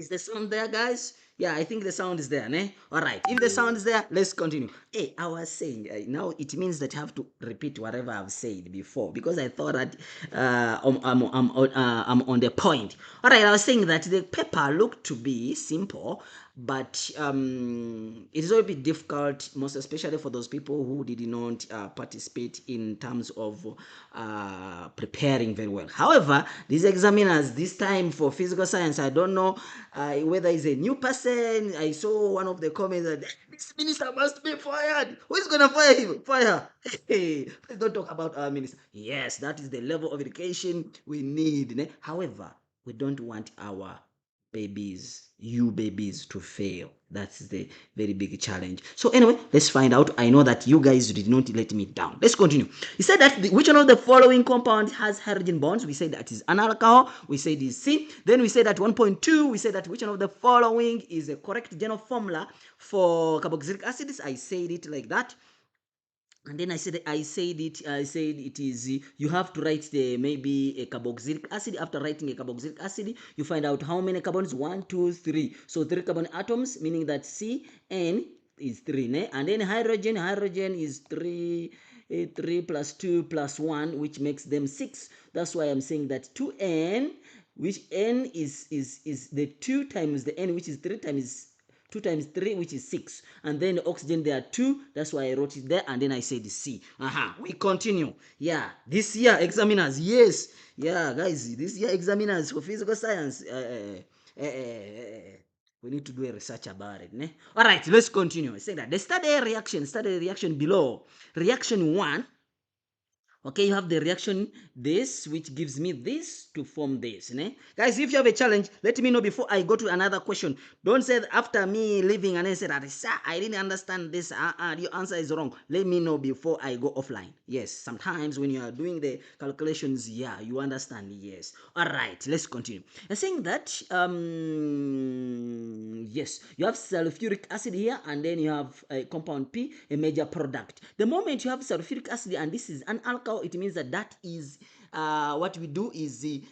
Is the sound there, guys? Yeah, I think the sound is there, ne? All right. If the sound is there, let's continue. Hey, I was saying, now it means that I have to repeat whatever I've said before because I thought that I'm on the point. All right, I was saying that the paper looked to be simple, but it is a bit difficult, most especially for those people who did not participate in terms of preparing very well. However, these examiners this time for physical science, I don't know whether it's a new person. I saw one of the comments that this minister must be fired. Who is gonna fire him? Fire! Hey, please don't talk about our minister. Yes, that is the level of education we need. Ne? However, we don't want our babies, you babies, to fail. That's the very big challenge. So anyway, let's find out. I know that you guys did not let me down. Let's continue. He said that which one of the following compounds has hydrogen bonds? We said that is an alcohol. We said is C. Then we said that 1.2. We said that which one of the following is a correct general formula for carboxylic acids? I said it like that. And then I said it is you have to write the maybe a carboxylic acid. After writing a carboxylic acid, you find out how many carbons. 1, 2, 3. So 3 carbon atoms, meaning that CN is 3, ne? And then hydrogen is 3, 3 plus 2 plus 1, which makes them 6. That's why I'm saying that 2N, which N is the 2 times the N, which is 3 times 2 times 3, which is 6. And then the oxygen, there are 2. That's why I wrote it there. And then I said C. We continue. Yeah, this year examiners, yes. Yeah, guys, this year examiners for physical science, we need to do a research about it. Ne? All right, let's continue. I say that the study reaction below. Reaction 1. Okay, you have the reaction this, which gives me this to form this. Ne? Guys, if you have a challenge, let me know before I go to another question. Don't say after me leaving and then say that, sir, I didn't understand this. Your answer is wrong. Let me know before I go offline. Yes, sometimes when you are doing the calculations, yeah, you understand. Yes. All right, let's continue. I'm saying that, yes, you have sulfuric acid here, and then you have a compound P, a major product. The moment you have sulfuric acid and this is an alcohol, it means that is what we do is the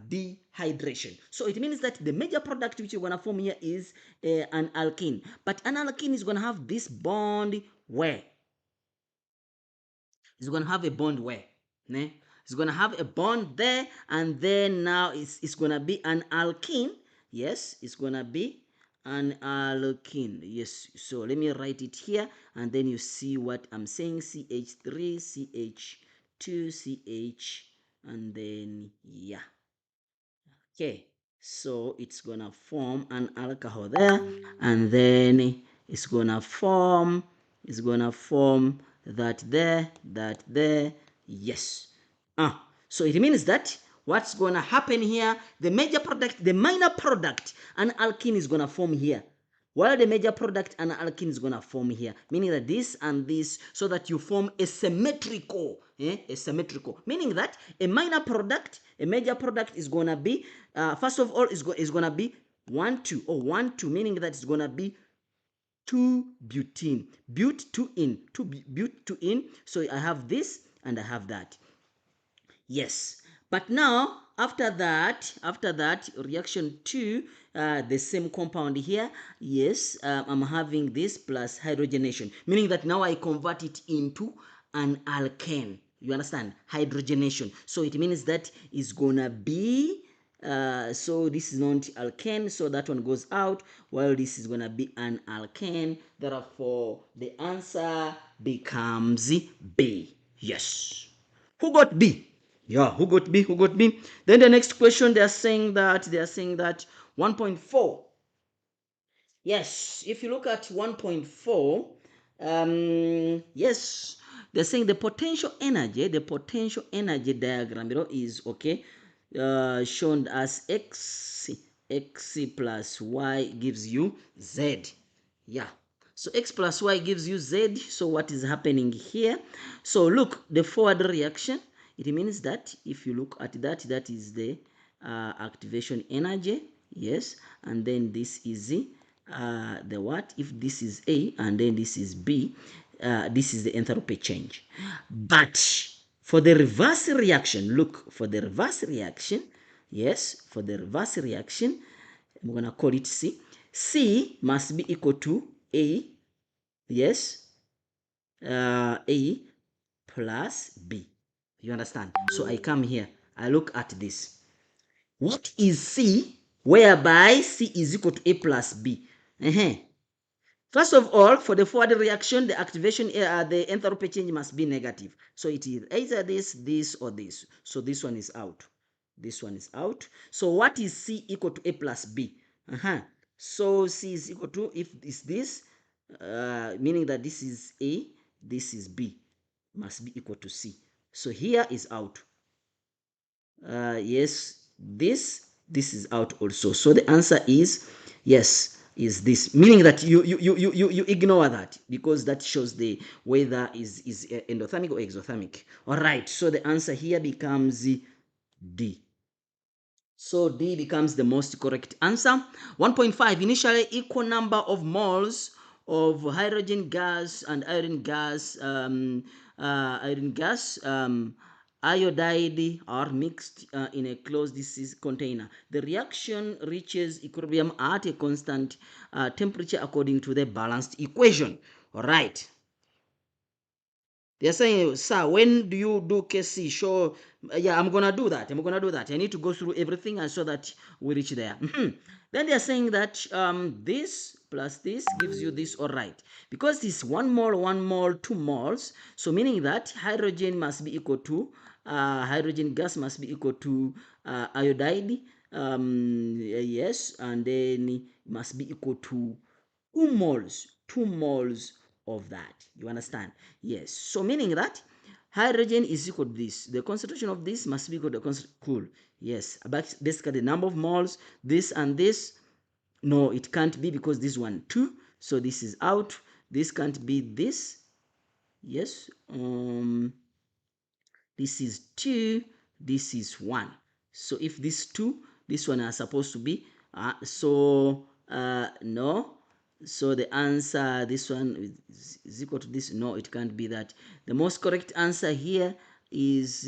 dehydration. So it means that the major product which you're going to form here is an alkene. But an alkene is going to have this bond where? It's going to have a bond where? Ne? It's going to have a bond there, and then now it's going to be an alkene. Yes, it's going to be an alkene. Yes, so let me write it here, and then you see what I'm saying. CH3, CH2, CH, and then yeah. Okay, so it's gonna form an alcohol there, and then it's gonna form that there. Yes. So it means that what's gonna happen here, the major product, the minor product, an alkene is gonna form here, while the major product and alkene is going to form here, meaning that this and this, so that you form a symmetrical, meaning that a minor product, a major product is going to be, first of all, is going to be 1, 2, or 1, 2, meaning that it's going to be 2 butene, but 2 in, so I have this and I have that. Yes, but now after that reaction 2, the same compound here, yes, I'm having this plus hydrogenation, meaning that now I convert it into an alkane. You understand? Hydrogenation. So it means that it's gonna be so this is not alkane, so that one goes out, while this is gonna be an alkane. Therefore the answer becomes B. Yes. Who got B? Yeah, who got B? Who got B? Then the next question, they are saying that 1.4. Yes, if you look at 1.4, yes, they're saying the potential energy diagram below is okay, shown as x plus y gives you z. Yeah, so x plus y gives you z. So what is happening here? So look, the forward reaction, it means that if you look at that, that is the activation energy. Yes, and then this is the what? If this is A and then this is B, this is the enthalpy change. But for the reverse reaction, look, for the reverse reaction, yes, for the reverse reaction, I'm going to call it C. C must be equal to A, yes, A plus B. You understand? So I come here, I look at this. What is C whereby C is equal to A plus B? First of all, for the forward reaction, the activation, the enthalpy change must be negative. So it is either this, or this. So this one is out. This one is out. So what is C equal to A plus B? So C is equal to, if it's this, meaning that this is A, this is B, must be equal to C. So here is out. Yes, this is out also. So the answer is yes, is this, meaning that you ignore that, because that shows the whether is endothermic or exothermic. All right, so the answer here becomes D. So D becomes the most correct answer. 1.5, initially equal number of moles of hydrogen gas and iron gas, iodide are mixed in a closed container. The reaction reaches equilibrium at a constant temperature according to the balanced equation. All right. They're saying, sir, when do you do KC? Show, yeah, I'm gonna do that. I need to go through everything and so that we reach there. Then they're saying that this plus this gives you this, all right. Because it's 1 mole, 2 moles. So meaning that hydrogen must be equal to, hydrogen gas must be equal to iodide. Yes, and then it must be equal to 2 moles of that. You understand? Yes. So meaning that hydrogen is equal to this. The concentration of this must be equal to the concentration. Cool. Yes. But basically the number of moles, this and this. No, it can't be, because this one 2. So this is out. This can't be this. Yes. This is 2. This is 1. So if this 2, this one are supposed to be no. So the answer, this one is equal to this. No, it can't be that. The most correct answer here is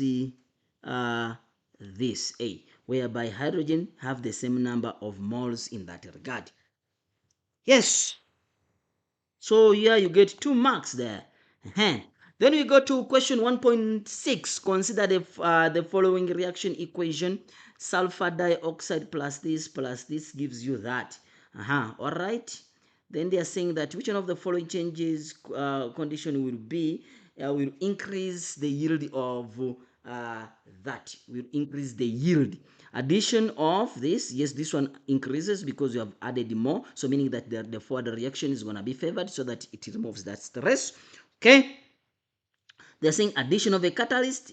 this A, whereby hydrogen have the same number of moles in that regard. Yes. So here you get 2 marks there. Then we go to question 1.6. Consider the following reaction equation. Sulfur dioxide plus this gives you that. All right. Then they are saying that which one of the following changes condition will increase the yield of will increase the yield. Addition of this, yes, this one increases because you have added more, so meaning that the further reaction is going to be favored so that it removes that stress. Okay, they're saying addition of a catalyst,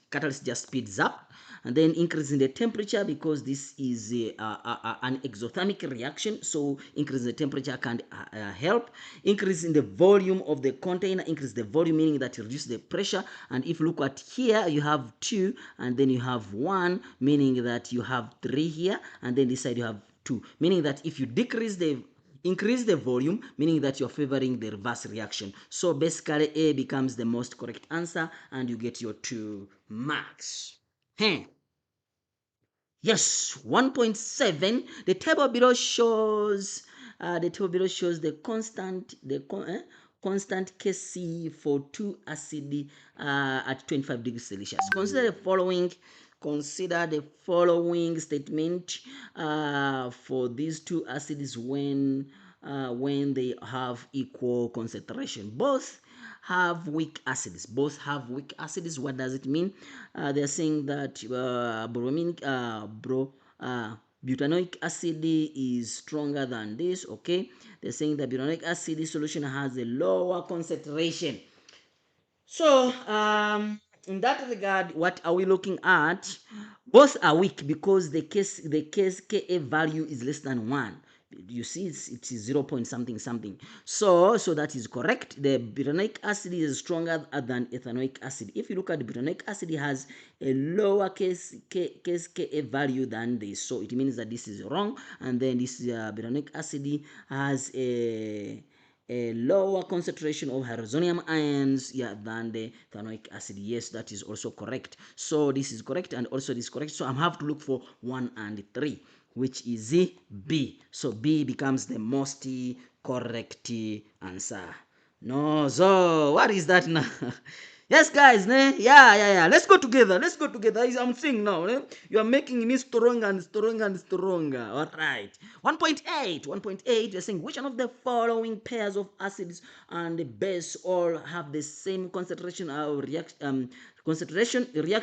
catalyst just speeds up, and then increase in the temperature because this is an exothermic reaction, so increase in the temperature can help. Increase in the volume of the container, increase the volume, meaning that you reduce the pressure. And if you look at here, you have 2 and then you have 1, meaning that you have 3 here, and then this side you have 2, meaning that if you increase the volume, meaning that you're favoring the reverse reaction. So basically A becomes the most correct answer and you get your 2 marks. Yes, 1.7. The table below shows the constant Kc for 2 acid at 25 degrees Celsius. Consider the following statement for these 2 acids when they have equal concentration. Both have weak acids. What does it mean? They're saying that butanoic acid is stronger than this. Okay, they're saying that butanoic acid solution has a lower concentration. So in that regard, what are we looking at? Both are weak because the case Ka value is less than 1. You see, it is 0 point something something. So that is correct. The butanoic acid is stronger than ethanoic acid. If you look at the butanoic acid, it has a lower case Ka value than this. So it means that this is wrong. And then this butanoic acid has a lower concentration of hydrozonium ions than the ethanoic acid. Yes, that is also correct. So this is correct and also this is correct. So I have to look for 1 and 3. which is B. So B becomes the most correct answer. No, so what is that now? Yes, guys, ne? Yeah. Let's go together. Let's go together. I'm saying now, ne? You are making me stronger and stronger and stronger. All right. 1.8. 1.8. You're saying which one of the following pairs of acids and base all have the same concentration or react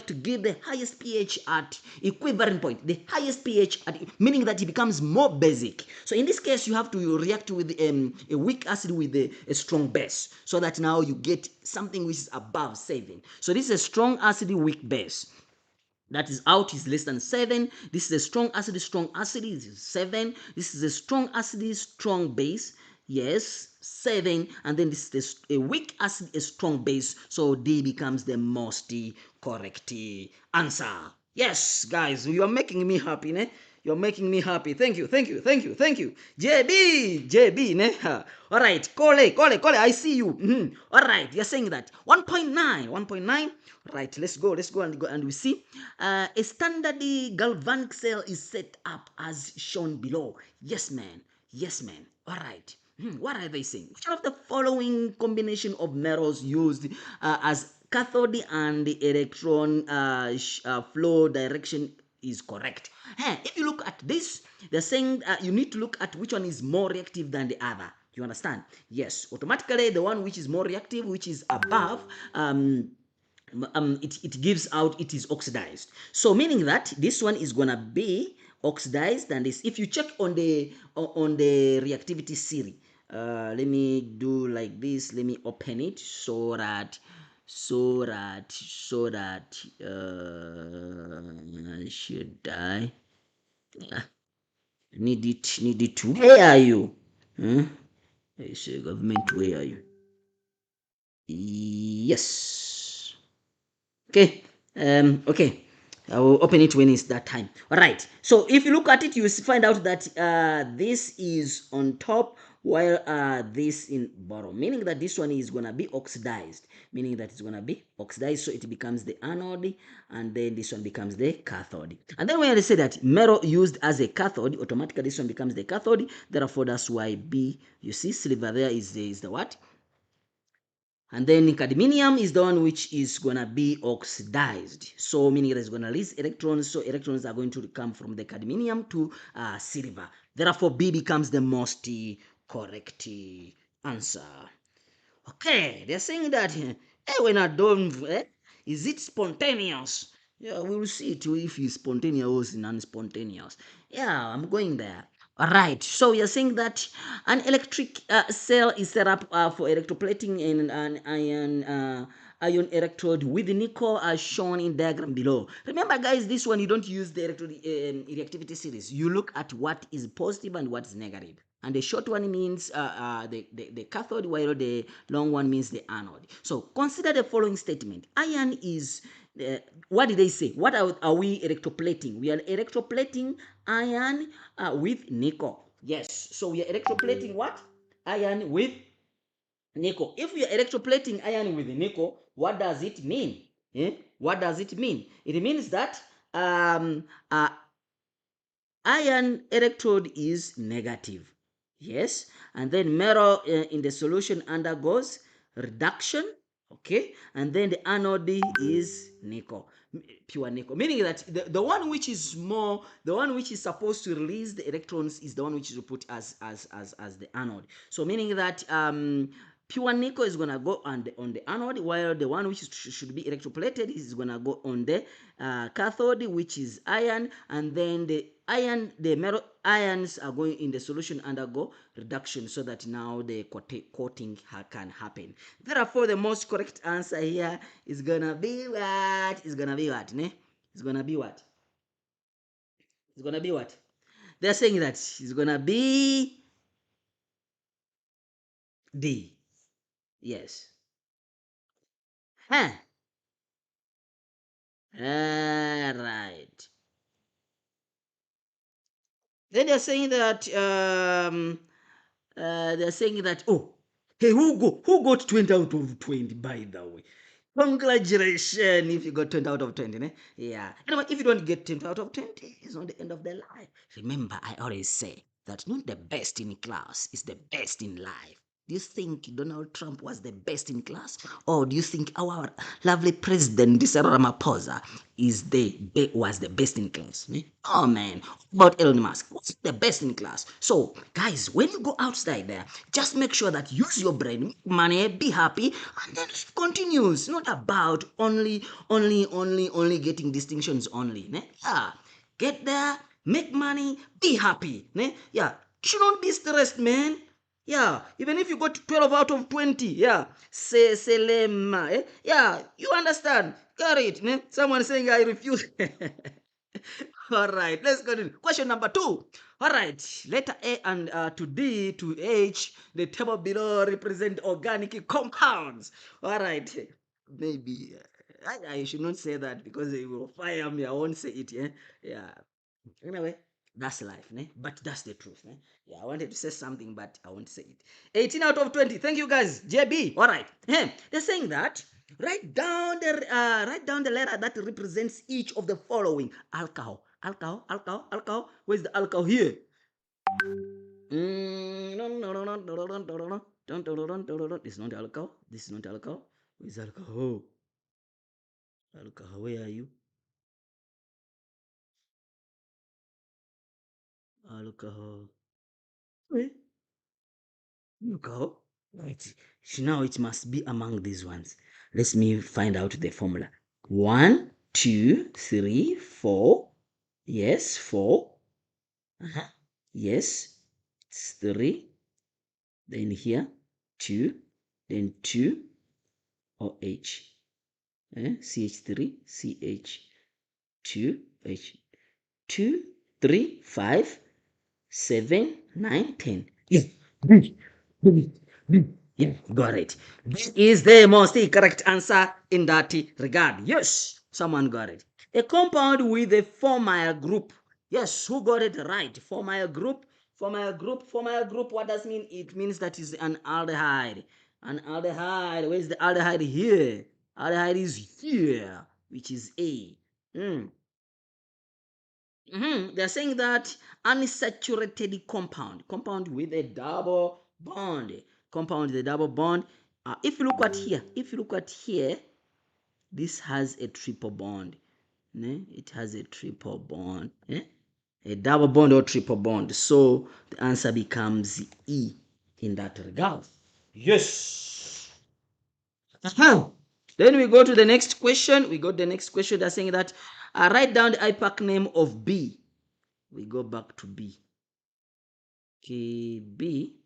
to give the highest pH at equivalent point, the highest pH at, meaning that it becomes more basic. So in this case, you have to react with a weak acid with a strong base, so that now you get something which is above 7. So this is a strong acid, weak base. That is out is less than 7. This is a strong acid is 7. This is a strong acid, strong base. Yes, 7. And then this is a weak acid, a strong base. So D becomes the most correct answer. Yes, guys, you are making me happy, ne? You're making me happy. Thank you. JB, ne? All right, Kole, I see you. All right, you're saying that 1.9. Right, let's go and we see a standard galvanic cell is set up as shown below. Yes, man. All right. What are they saying? Which of the following combination of metals used as cathode and electron flow direction is correct? If you look at this, they're saying you need to look at which one is more reactive than the other. You understand? Yes, automatically the one which is more reactive, which is above, it gives out, it is oxidized. So meaning that this one is gonna be oxidized, and this, if you check on the reactivity series, let me do like this. Let me open it so that should I need it to, where are you? I say government, where are you? Yes. Okay. Okay. I will open it when it's that time. All right. So if you look at it, you find out that this is on top, while this in bottom, meaning that this one is gonna be oxidized, meaning that it's gonna be oxidized, so it becomes the anode, and then this one becomes the cathode. And then when I say that metal used as a cathode, automatically this one becomes the cathode. Therefore, that's why B. You see, silver there is the what? And then cadmium is the one which is going to be oxidized. So meaning it is going to release electrons. So electrons are going to come from the cadmium to silver. Therefore, B becomes the most correct answer. Okay, they're saying that when I don't, is it spontaneous? Yeah, we will see it if it's spontaneous or non-spontaneous. Yeah, I'm going there. All right, so you're saying that an electric cell is set up for electroplating in an ion electrode with nickel as shown in diagram below. Remember, guys, this one you don't use the electrode reactivity series. You look at what is positive and what is negative. And the short one means the cathode, while the long one means the anode. So consider the following statement. Iron is, what did they say? What are we electroplating? We are electroplating iron with nickel. Yes, so we are electroplating what? Iron with nickel. If we are electroplating iron with nickel, what does it mean? What does it mean? It means that um, uh, iron electrode is negative. Yes, and then metal in the solution undergoes reduction. Okay, and then the anode is nickel, pure nickel, meaning that the one which is more, the one which is supposed to release the electrons is the one which is put as the anode. So meaning that pure nickel is gonna go on the anode, while the one which should be electroplated is gonna go on the cathode, which is iron, and then the metal ions are going in the solution undergo reduction, so that now the coating can happen. Therefore, the most correct answer here is gonna be what? It's gonna be what? Ne? It's gonna be what? It's gonna be what? They're saying that it's gonna be D. Yes. Huh. Right. Then they're saying that, oh, hey, who got 20 out of 20, by the way? Congratulations if you got 20 out of 20. Ne? Yeah. Anyway, if you don't get 20 out of 20, it's not the end of the life. Remember, I always say that not the best in class is the best in life. Do you think Donald Trump was the best in class? Or do you think our lovely president, Cyril Ramaphosa, was the best in class? Eh? Oh man, about Elon Musk, what's the best in class? So, guys, when you go outside there, just make sure that use your brain, make money, be happy, and then life continues. Not about only getting distinctions only. Ne? Yeah, get there, make money, be happy. Ne? Yeah, you should not be stressed, man. Yeah, even if you got 12 out of 20, yeah, say selema, eh? Yeah, you understand. Got it. Ne? Someone saying I refuse. All right, let's go to question number 2. All right, letter A and to D to H, the table below represent organic compounds. All right, maybe I should not say that because they will fire me. I won't say it. Yeah, yeah. Anyway, that's life, ne? But that's the truth, ne? Yeah, I wanted to say something, but I won't say it. 18 out of 20. Thank you, guys. JB. All right. They're saying that write down the letter that represents each of the following: alcohol, alcohol, alcohol, alcohol. Where's the alcohol here? No, no, no, no, no, no, no, no, no. This is not alcohol. This is not alcohol. Where's alcohol? Alcohol, where are you? Alcohol. Where? Go. Right. So now it must be among these ones. Let me find out the formula. 1, 2, 3, 4. Yes, 4. Uh-huh. Yes, it's 3. Then here, 2. Then 2. OH. CH3, CH. 2, H. 2, 3, 5, 7, 9, 10. Yeah. Yeah, got it. This is the most correct answer in that regard. Yes, someone got it. A compound with a 4-mile group. Yes, who got it right? 4-mile group, 4-mile group, 4-mile group. What does it mean? It means that is an aldehyde. An aldehyde. Where's the aldehyde here? Aldehyde is here, which is A. Mm. They're saying that unsaturated compound with a double bond, compound with a double bond. If you look at here, this has a triple bond. Ne? It has a triple bond, a double bond or triple bond. So the answer becomes E in that regard. Yes. Uh-huh. Then we go to the next question. We got the next question. They're saying that write down the IPAC name of B. We go back to B. Okay, B.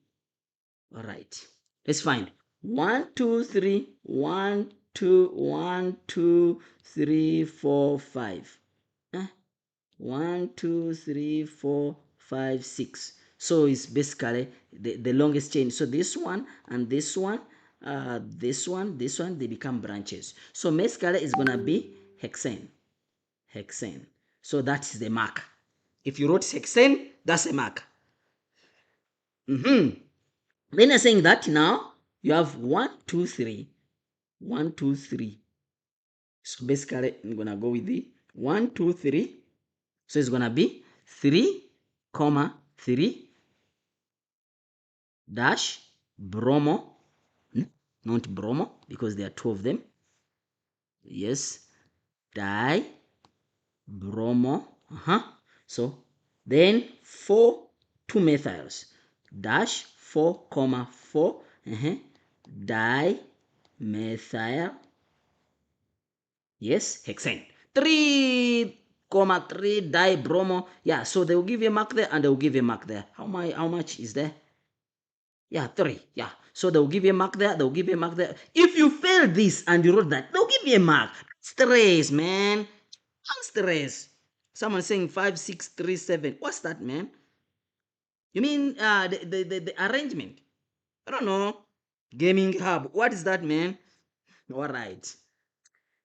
All right. Let's find 1, 2, 3, 1, 2, 1, 2, 3, 4, 5. 1, 2, 3, 4, 5, 6. So it's basically the longest chain. So this one and this one, this one, they become branches. So basically it's gonna be hexane. Hexane. So that's the mark. If you wrote hexane, that's a mark. Then you're saying that now you have 1, 2, 3, 1, 2, 3. So basically, I'm gonna go with the 1, 2, 3. So it's gonna be 3, comma 3 dash bromo, not bromo because there are two of them. Yes, di bromo. So then 4 2 methyls dash 4 comma 4 dimethyl, yes, hexane 3 comma 3 dibromo. Yeah, so they will give you a mark there and they will give you a mark there. How much is there? Yeah, 3. Yeah, so they'll give you a mark there, they'll give you a mark there. If you fail this and you wrote that, they'll give you a mark. Stress, man. I'm stress. Someone saying 5 6 3 7. What's that, man? You mean the arrangement? I don't know. Gaming hub. What is that, man? All right.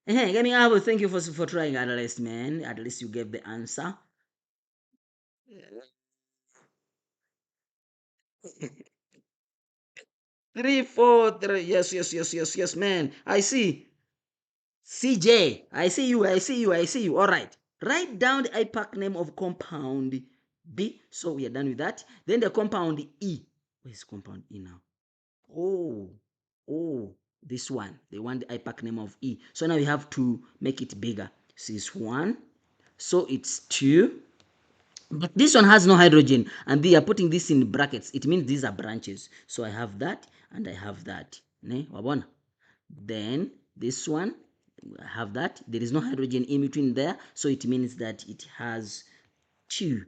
Gaming hub. Thank you for trying at least, man. At least you gave the answer. 3 4 3. Yes, yes, yes, yes, yes, man. I see. CJ, I see you, I see you, I see you. All right. Write down the IPAC name of compound B. So we are done with that. Then the compound E. Where's compound E now? Oh, oh, this one. They want the IPAC name of E. So now we have to make it bigger. This is 1. So it's 2. But this one has no hydrogen, and they are putting this in brackets. It means these are branches. So I have that, and I have that. Ne? Wabona. Then this one, I have that. There is no hydrogen in between there, so it means that it has 2.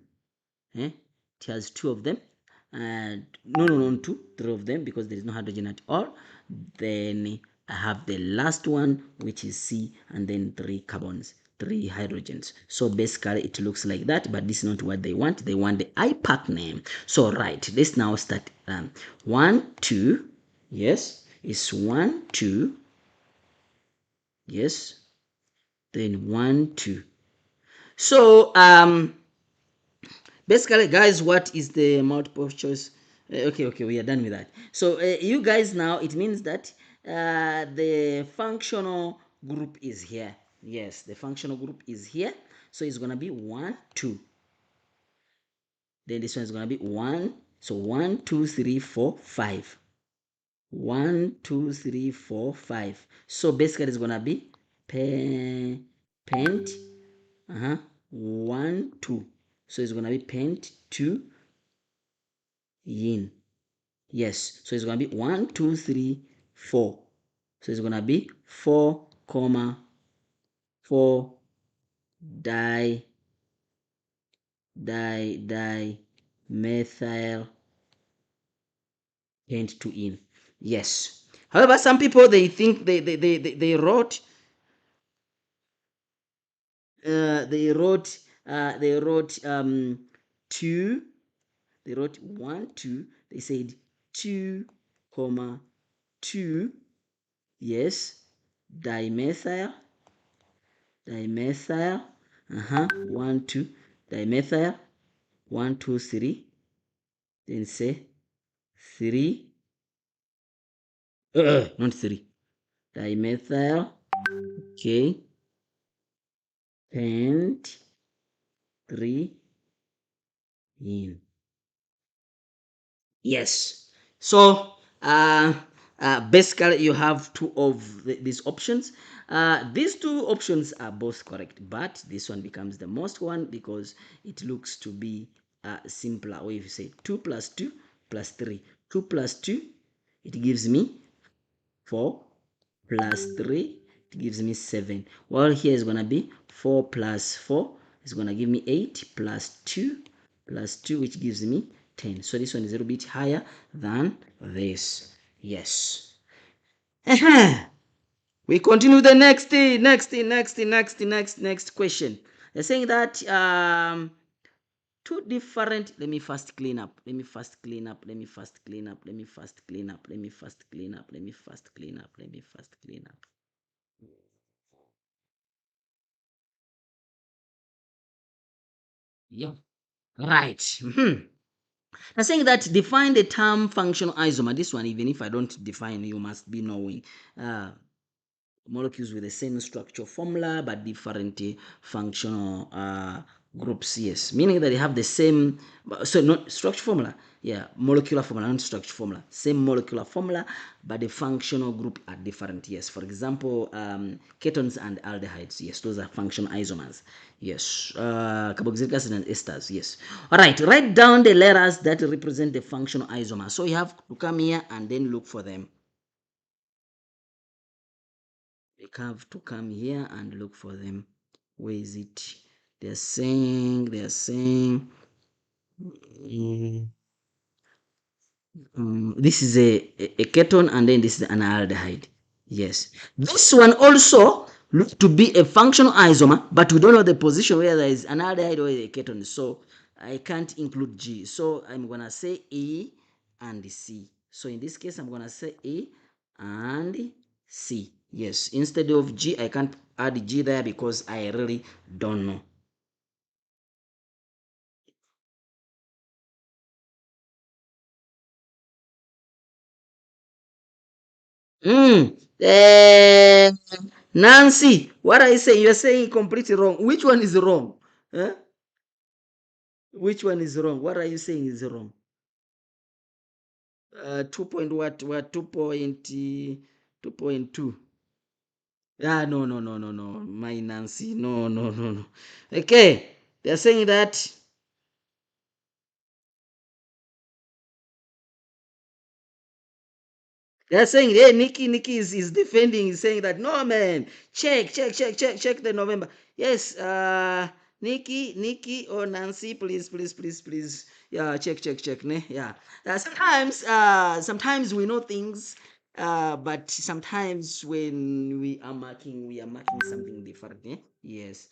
Eh? It has 2 of them. And no, 2, 3 of them, because there is no hydrogen at all. Then I have the last one, which is C, and then 3 carbons, 3 hydrogens. So basically it looks like that, but this is not what they want. They want the IPAC name. So right, let's now start. 1, 2, yes, it's 1, 2, yes, then 1, 2. So basically, guys, what is the multiple choice? Okay, we are done with that. So you guys, now it means that the functional group is here. Yes, the functional group is here. So it's gonna be 1, 2. Then this one is gonna be 1. So 1, 2, 3, 4, 5. 1, 2, 3, 4, 5. So basically it's gonna be pent 1, 2. So it's gonna be pent 2 yin. Yes, so it's gonna be 1, 2, 3, 4. So it's gonna be 4, comma 4 di methyl pent 2 in. Yes. However, some people, they think they wrote they wrote 2. They wrote 1, 2. They said 2, comma 2. Yes, dimethyl 1, 2, dimethyl 1, 2, 3. Then say 3, not 3, dimethyl, okay, pent 3 in. Yes. So basically you have 2 of these options. These 2 options are both correct, but this one becomes the most one because it looks to be simpler. Or if you say 2 plus 2 plus 3, 2 plus 2, it gives me 4, plus 3, it gives me 7. Well, here is going to be 4 plus 4 is going to give me 8, plus 2 plus 2, which gives me 10. So this one is a little bit higher than this. Yes. We continue the next question. They're saying that two different. Let me first clean up. Let me first clean up. Let me first clean up. Let me first clean up. Let me first clean up. Let me first clean up. Let me first clean up. Yeah. Right. I'm saying that define the term functional isomer. This one, even if I don't define, you must be knowing. Molecules with the same structure formula but different functional groups. Yes, meaning that they have the same, so not structure formula, yeah, molecular formula, not structure formula, same molecular formula, but the functional group are different. Yes, for example, ketones and aldehydes. Yes, those are functional isomers. Yes, carboxylic acid and esters. Yes. All right, write down the letters that represent the functional isomer. So you have to come here and then look for them. We have to come here and look for them. Where is it? They're saying this is a ketone, and then this is an aldehyde. Yes, this one also looks to be a functional isomer, but we don't know the position whether there is an aldehyde or a ketone, so I can't include G. So I'm gonna say E and C. So in this case, I'm gonna say E and C. Yes, instead of G, I can't add G there because I really don't know. Mm. Eh, Nancy, what are you saying? You're saying completely wrong. Which one is wrong? Huh? Which one is wrong? What are you saying is wrong? 2 point what 2.2. Ah, no, no, no, no, no. My Nancy. No, no, no, no. Okay. They're saying that. They're saying, hey, Nikki is defending, is saying that no man, check the November. Yes, Nikki or Nancy, please. Yeah, check, ne? Yeah. Sometimes we know things, but sometimes when we are marking something different, eh? Yes.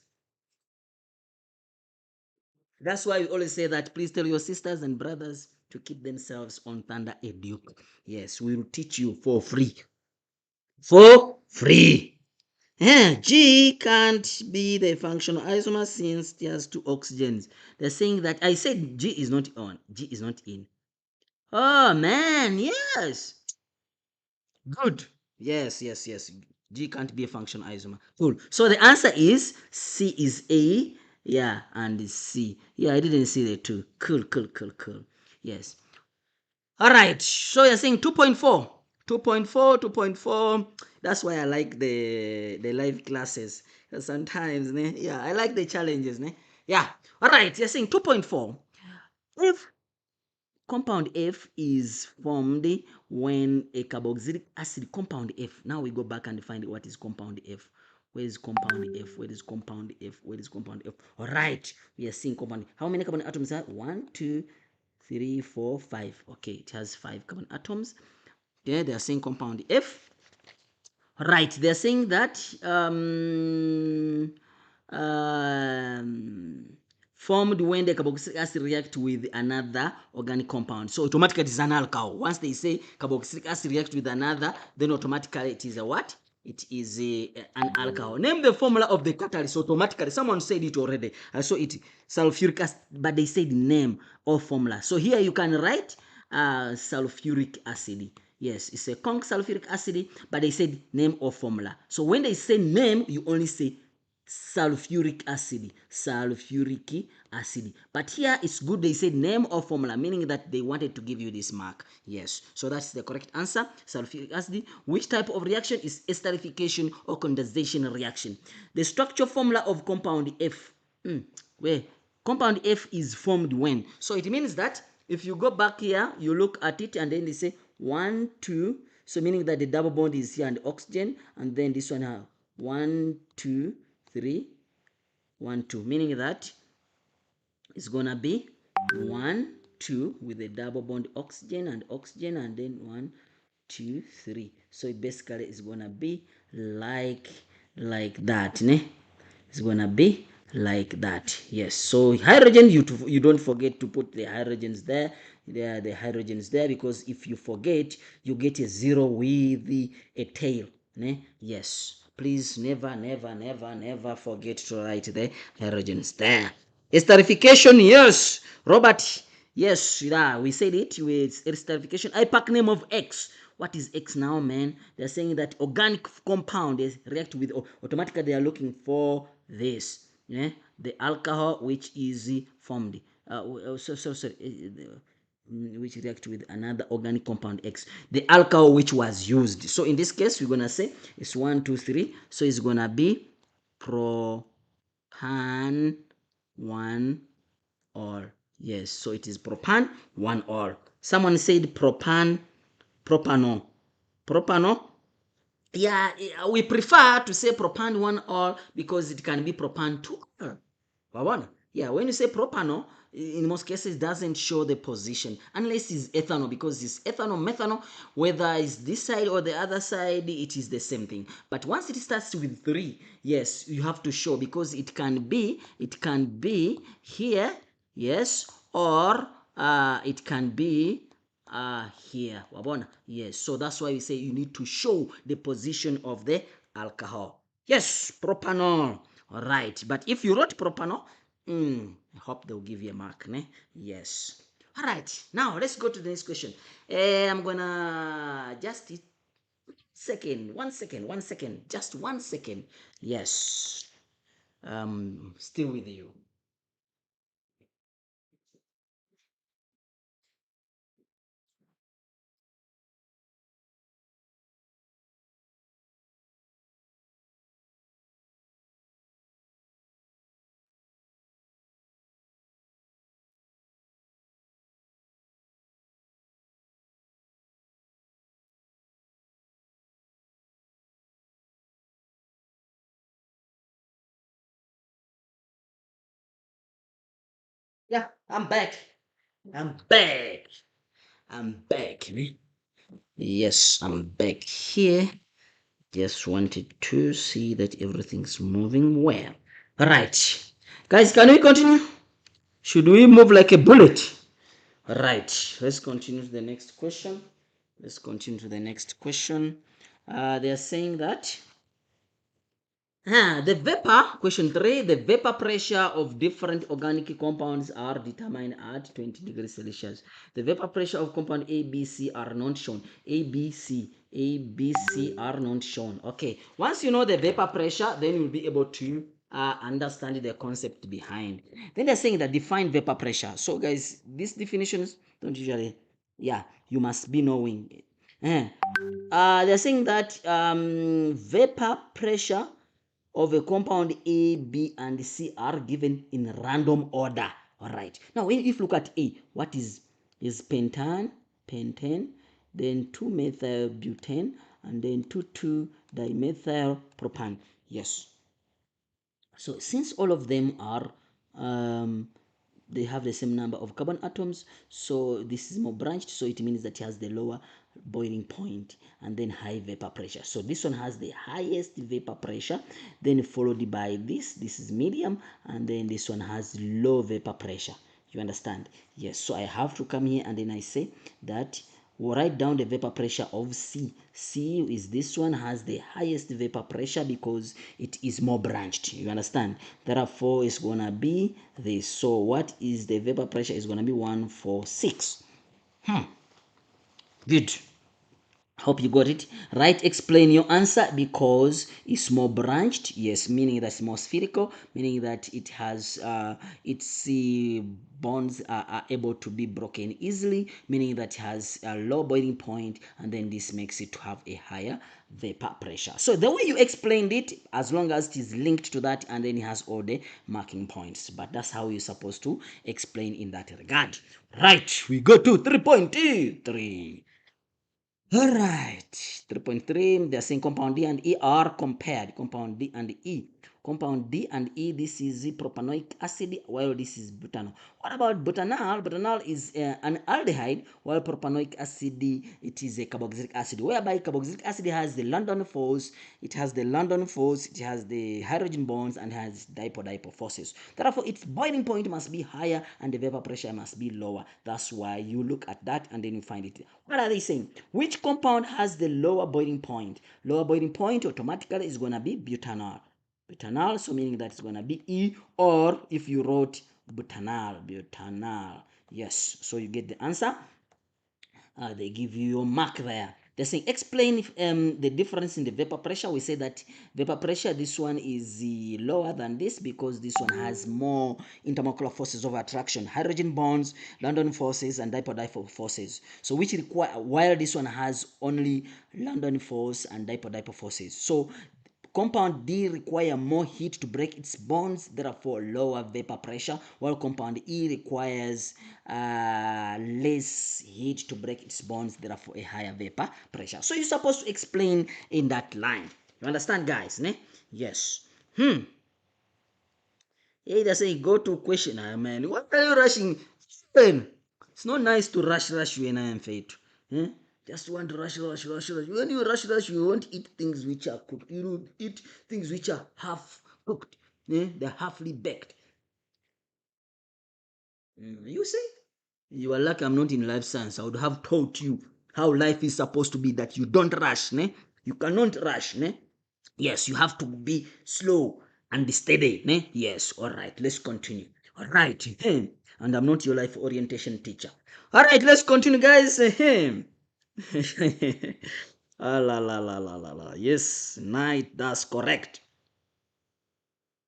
That's why we always say that please tell your sisters and brothers to keep themselves on Thundereduc. Yes, we will teach you for free. For free. Yeah, G can't be the functional isomer since it has two oxygens. They're saying that I said G is not on. G is not in. Oh man, yes. Good. Yes. G can't be a functional isomer. Cool. So the answer is C is A. Yeah, and is C. Yeah, I didn't see the two. Cool. Yes. All right. So you're saying 2.4. 2.4. That's why I like the live classes. 'Cause sometimes, ne, yeah, I like the challenges. Ne? Yeah. All right. You're saying 2.4. If compound F is formed when a carboxylic acid compound F. Now we go back and find what is compound F. Where is compound F? Where is compound F? Where is compound F? All right. We are seeing compound. How many carbon atoms are? 1, 2, 3, 4, 5. Okay, it has 5 carbon atoms. Yeah, they are saying compound F. Right, they're saying that um, formed when the carboxylic acid react with another organic compound. So automatically it is an alcohol. Once they say carboxylic acid react with another, then automatically it is a what? It is an alcohol. Name the formula of the catalyst. Automatically, someone said it already. I saw it, sulfuric acid, but they said name or formula. So here you can write sulfuric acid. Yes, it's a conc sulfuric acid, but they said name or formula. So when they say name, you only say sulfuric acid. But here it's good they said name or formula, meaning that they wanted to give you this mark. Yes, so that's the correct answer. Sulfuric acid. Which type of reaction is esterification or condensation reaction? The structure formula of compound F. Where compound F is formed when? So it means that if you go back here, you look at it and then they say 1, 2. So meaning that the double bond is here and oxygen, and then this one have 1, 2, 3, 1, 2. Meaning that it's gonna be 1, 2 with a double bond oxygen, and then 1, 2, 3. So it basically is gonna be like that, ne? It's gonna be like that. Yes, so hydrogen, you don't forget to put the hydrogens there. There are the hydrogens there, because if you forget, you get a 0 with a tail, ne? Yes, please never forget to write the hydrogens there. Esterification, yes. Robert, yes, yeah, we said it with esterification. IPAC name of X. What is X now, man? They're saying that organic compound is react with, automatically they are looking for this. Yeah? The alcohol which is formed. Which react with another organic compound X. The alcohol which was used. So in this case, we're gonna say it's 1, 2, 3. So it's gonna be propan 1 all. Yes, so it is propan 1 all. Someone said propano. Propano. Yeah, we prefer to say propan 1 all because it can be propan 2 all. Wawana. Yeah, when you say propanol, in most cases doesn't show the position unless it's ethanol, because it's ethanol, methanol, whether it's this side or the other side, it is the same thing. But once it starts with 3, yes, you have to show, because it can be here, yes, or it can be here. Wabona. Yes, so that's why we say you need to show the position of the alcohol. Yes, propanol. All right, but if you wrote propanol, I hope they'll give you a mark, ne? Yes. All right, now let's go to the next question. I'm gonna just second, 1 second, 1 second, just 1 second. Yes, still with you. Yeah, I'm back. I'm back. I'm back. Yes, I'm back here. Just wanted to see that everything's moving well. All right, guys, can we continue? Should we move like a bullet? All right, let's continue to the next question. Let's continue to the next question. They are saying that the vapor, question 3, the vapor pressure of different organic compounds are determined at 20 degrees Celsius. The vapor pressure of compound A, B, C are not shown. A, B, C are not shown. Okay, once you know the vapor pressure, then you'll be able to understand the concept behind. Then they're saying that define vapor pressure. So guys, these definitions don't usually, yeah, you must be knowing it. They're saying that vapor pressure of a compound A, B, and C are given in random order. All right. Now, if you look at A, what is pentane, then 2-methyl-butane, and then 2,2-dimethyl-propane. Yes. So since all of them are they have the same number of carbon atoms, so this is more branched, so it means that it has the lower boiling point and then high vapor pressure. So this one has the highest vapor pressure, then followed by this is medium, and then this one has low vapor pressure. You understand? Yes. So I have to come here and then I say that we'll write down the vapor pressure of C. C is this one, has the highest vapor pressure because it is more branched. You understand? Therefore, it's gonna be this. So what is the vapor pressure? Is gonna be 146. Good. Hope you got it right. Explain your answer because it's more branched. Yes, meaning that's more spherical, meaning that it has its bonds are able to be broken easily, meaning that it has a low boiling point, and then this makes it to have a higher vapor pressure. So the way you explained it, as long as it is linked to that, and then it has all the marking points, but that's how you're supposed to explain in that regard. Right, we go to 3.23. All right, 3.3, they're saying compound D and E are compared. Compound D and E. Compound D and E, this is propanoic acid, while this is butanol. What about butanol? Butanol is an aldehyde, while propanoic acid, it is a carboxylic acid, whereby carboxylic acid has the London force, it has the hydrogen bonds, and has dipole-dipole forces. Therefore, its boiling point must be higher and the vapor pressure must be lower. That's why you look at that and then you find it. What are they saying? Which compound has the lower boiling point? Lower boiling point automatically is going to be butanol. Butanol, so meaning that it's going to be E, or if you wrote butanol. Yes, so you get the answer. They give you your mark there. They're saying explain the difference in the vapor pressure. We say that vapor pressure, this one is lower than this because this one has more intermolecular forces of attraction, hydrogen bonds, London forces, and dipole-dipole forces. So which require, while this one has only London force and dipole-dipole forces. So compound D require more heat to break its bonds, therefore lower vapor pressure, while compound E requires less heat to break its bonds, therefore a higher vapor pressure. So you're supposed to explain in that line. You understand, guys? Ne? Yes. Hey, they say go to question. Man, what are you rushing? Ben, it's not nice to rush when I am fate. Eh? Just want to rush. When you rush, you won't eat things which are cooked. You will eat things which are half cooked. They're halfly baked. You see? You are lucky I'm not in life science. I would have taught you how life is supposed to be, that you don't rush. Ne? You cannot rush. Ne? Yes, you have to be slow and steady. Ne? Yes, all right, let's continue. All right, and I'm not your life orientation teacher. All right, let's continue, guys. Ah, la la la la la la. Yes, night. That's correct.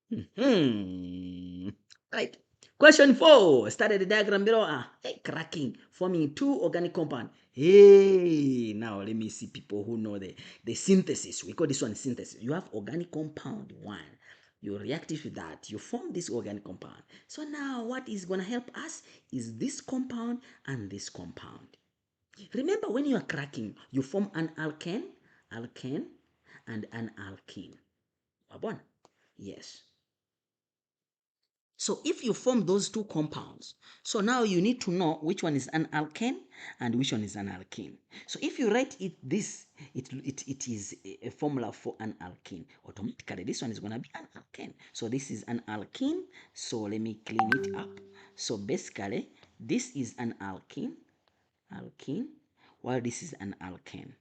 Hmm. Right. Question 4. Started the diagram below. Hey, cracking, forming two organic compound. Hey, now let me see people who know the synthesis. We call this one synthesis. You have organic compound one. You react it with that. You form this organic compound. So now what is going to help us is this compound and this compound. Remember when you are cracking, you form an alkane, and an alkene. One. Yes. So if you form those two compounds, so now you need to know which one is an alkane and which one is an alkene. So if you write it it is a formula for an alkene. Automatically, this one is going to be an alkane. So this is an alkene. So let me clean it up. So basically, this is an alkene, while this is an alkane.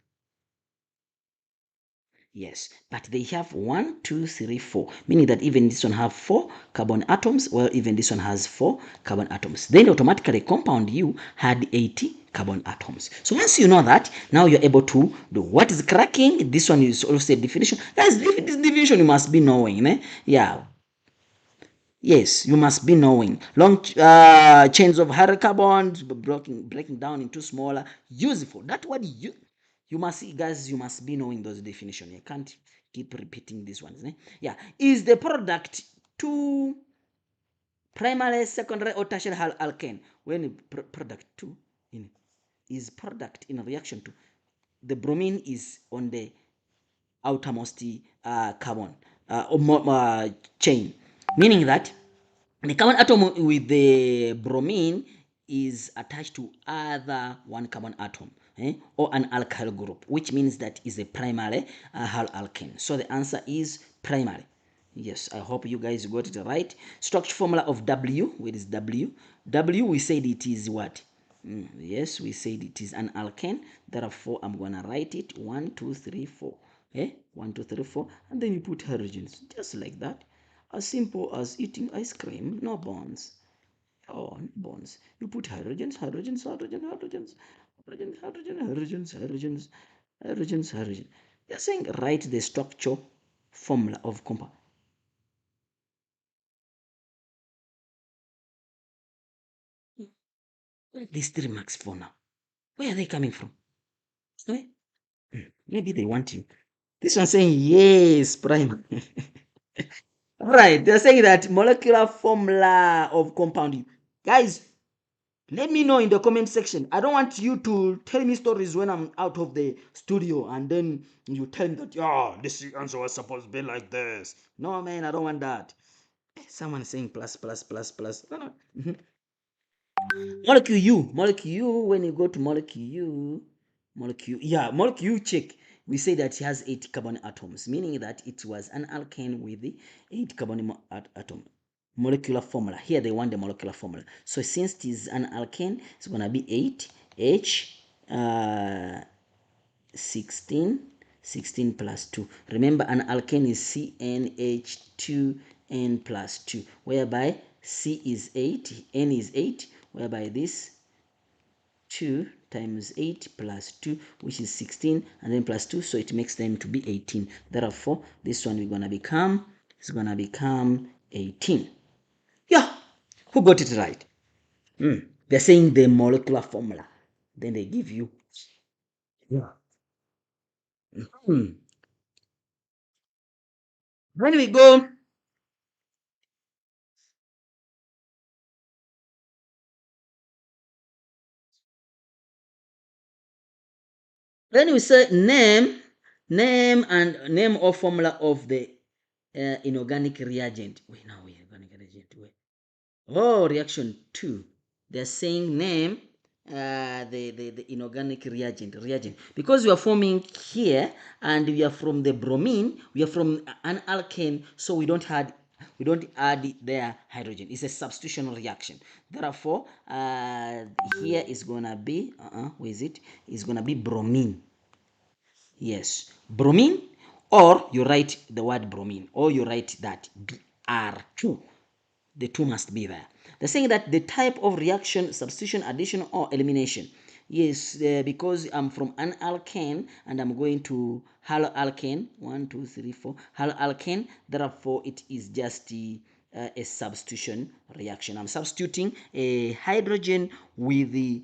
Yes, but they have 1, 2, 3, 4, meaning that even this one have 4 carbon atoms, well, even this one has 4 carbon atoms. Then automatically compound U had 80 carbon atoms. So once you know that, now you're able to do what is cracking. This one is also a definition. Guys, this definition you must be knowing. Yeah. Yes, you must be knowing. Long chains of hydrocarbons breaking down into smaller, useful. That word you must see, guys, you must be knowing those definitions. You can't keep repeating these ones. Yeah. Is the product to primary, secondary, or tertiary alkane? When product two is product in reaction to, the bromine is on the outermost carbon chain, meaning that the carbon atom with the bromine is attached to other one carbon atom, or an alkyl group, which means that is a primary alkane. So the answer is primary. Yes, I hope you guys got it right. Structure formula of W. Where is W? W, we said it is what? Yes, we said it is an alkane. Therefore, I'm gonna write it 1, 2, 3, 4. 1, 2, 3, 4, and then you put hydrogens just like that. As simple as eating ice cream, no bonds. Oh, no bonds. You put hydrogens, hydrogens, hydrogen, hydrogens, hydrogen, hydrogen, hydrogens, hydrogens, hydrogens, hydrogen. They're saying write the structure formula of compound. These 3 marks for now. Where are they coming from? Where? Maybe they want you. This one saying yes, prime. Right, they're saying that molecular formula of compound. Guys, let me know in the comment section. I don't want you to tell me stories when I'm out of the studio and then you tell me that, yeah, this answer was supposed to be like this. No, man, I don't want that. Someone is saying plus, plus, plus, plus. No, no. Molecule U, when you go to yeah, molecule U check. We say that it has 8 carbon atoms, meaning that it was an alkane with 8 carbon atom. Molecular formula. Here they want the molecular formula. So since it is an alkane, it's gonna be 8H 16 plus 2. Remember, an alkane is CnH2n plus 2, whereby C is 8, N is 8, whereby this 2 times 8 plus 2, which is 16, and then plus 2, so it makes them to be 18. Therefore, this one is gonna become 18. Yeah, who got it right? They're saying the molecular formula. Then they give you. Yeah. Hmm. When we go, when we say name or formula of the inorganic reagent. Wait, now we organic reagent. Wait. Oh, reaction 2. They're saying name the inorganic reagent, because we are forming here and we are from the bromine, we are from an alkane, so we don't add their hydrogen. It's a substitution reaction. Therefore, here is gonna be where is it? It's gonna be bromine. Yes, bromine, or you write the word bromine, or you write that Br2. The 2 must be there. They're saying that the type of reaction, substitution, addition, or elimination. Yes, because I'm from an alkane and I'm going to haloalkane. 1, 2, 3, 4. Haloalkane. Therefore, it is just a substitution reaction. I'm substituting a hydrogen with a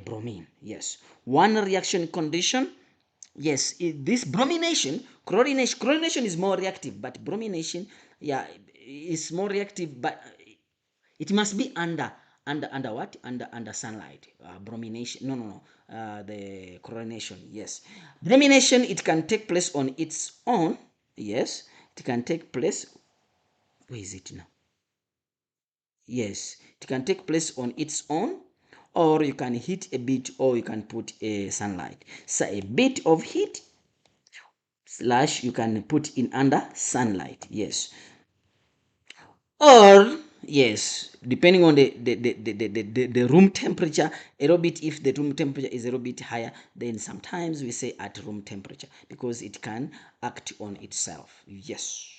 bromine. Yes. One reaction condition. Yes, this bromination, chlorination is more reactive, but bromination, yeah, is more reactive, but it must be under what? Under sunlight. Bromination. No. The chlorination. Yes, bromination. It can take place on its own. Yes, it can take place. Where is it now? Yes, it can take place on its own, or you can heat a bit, or you can put a sunlight. So a bit of heat slash you can put in under sunlight. Yes, or yes, depending on the room temperature a little bit. If the room temperature is a little bit higher, then sometimes we say at room temperature, because it can act on itself. Yes,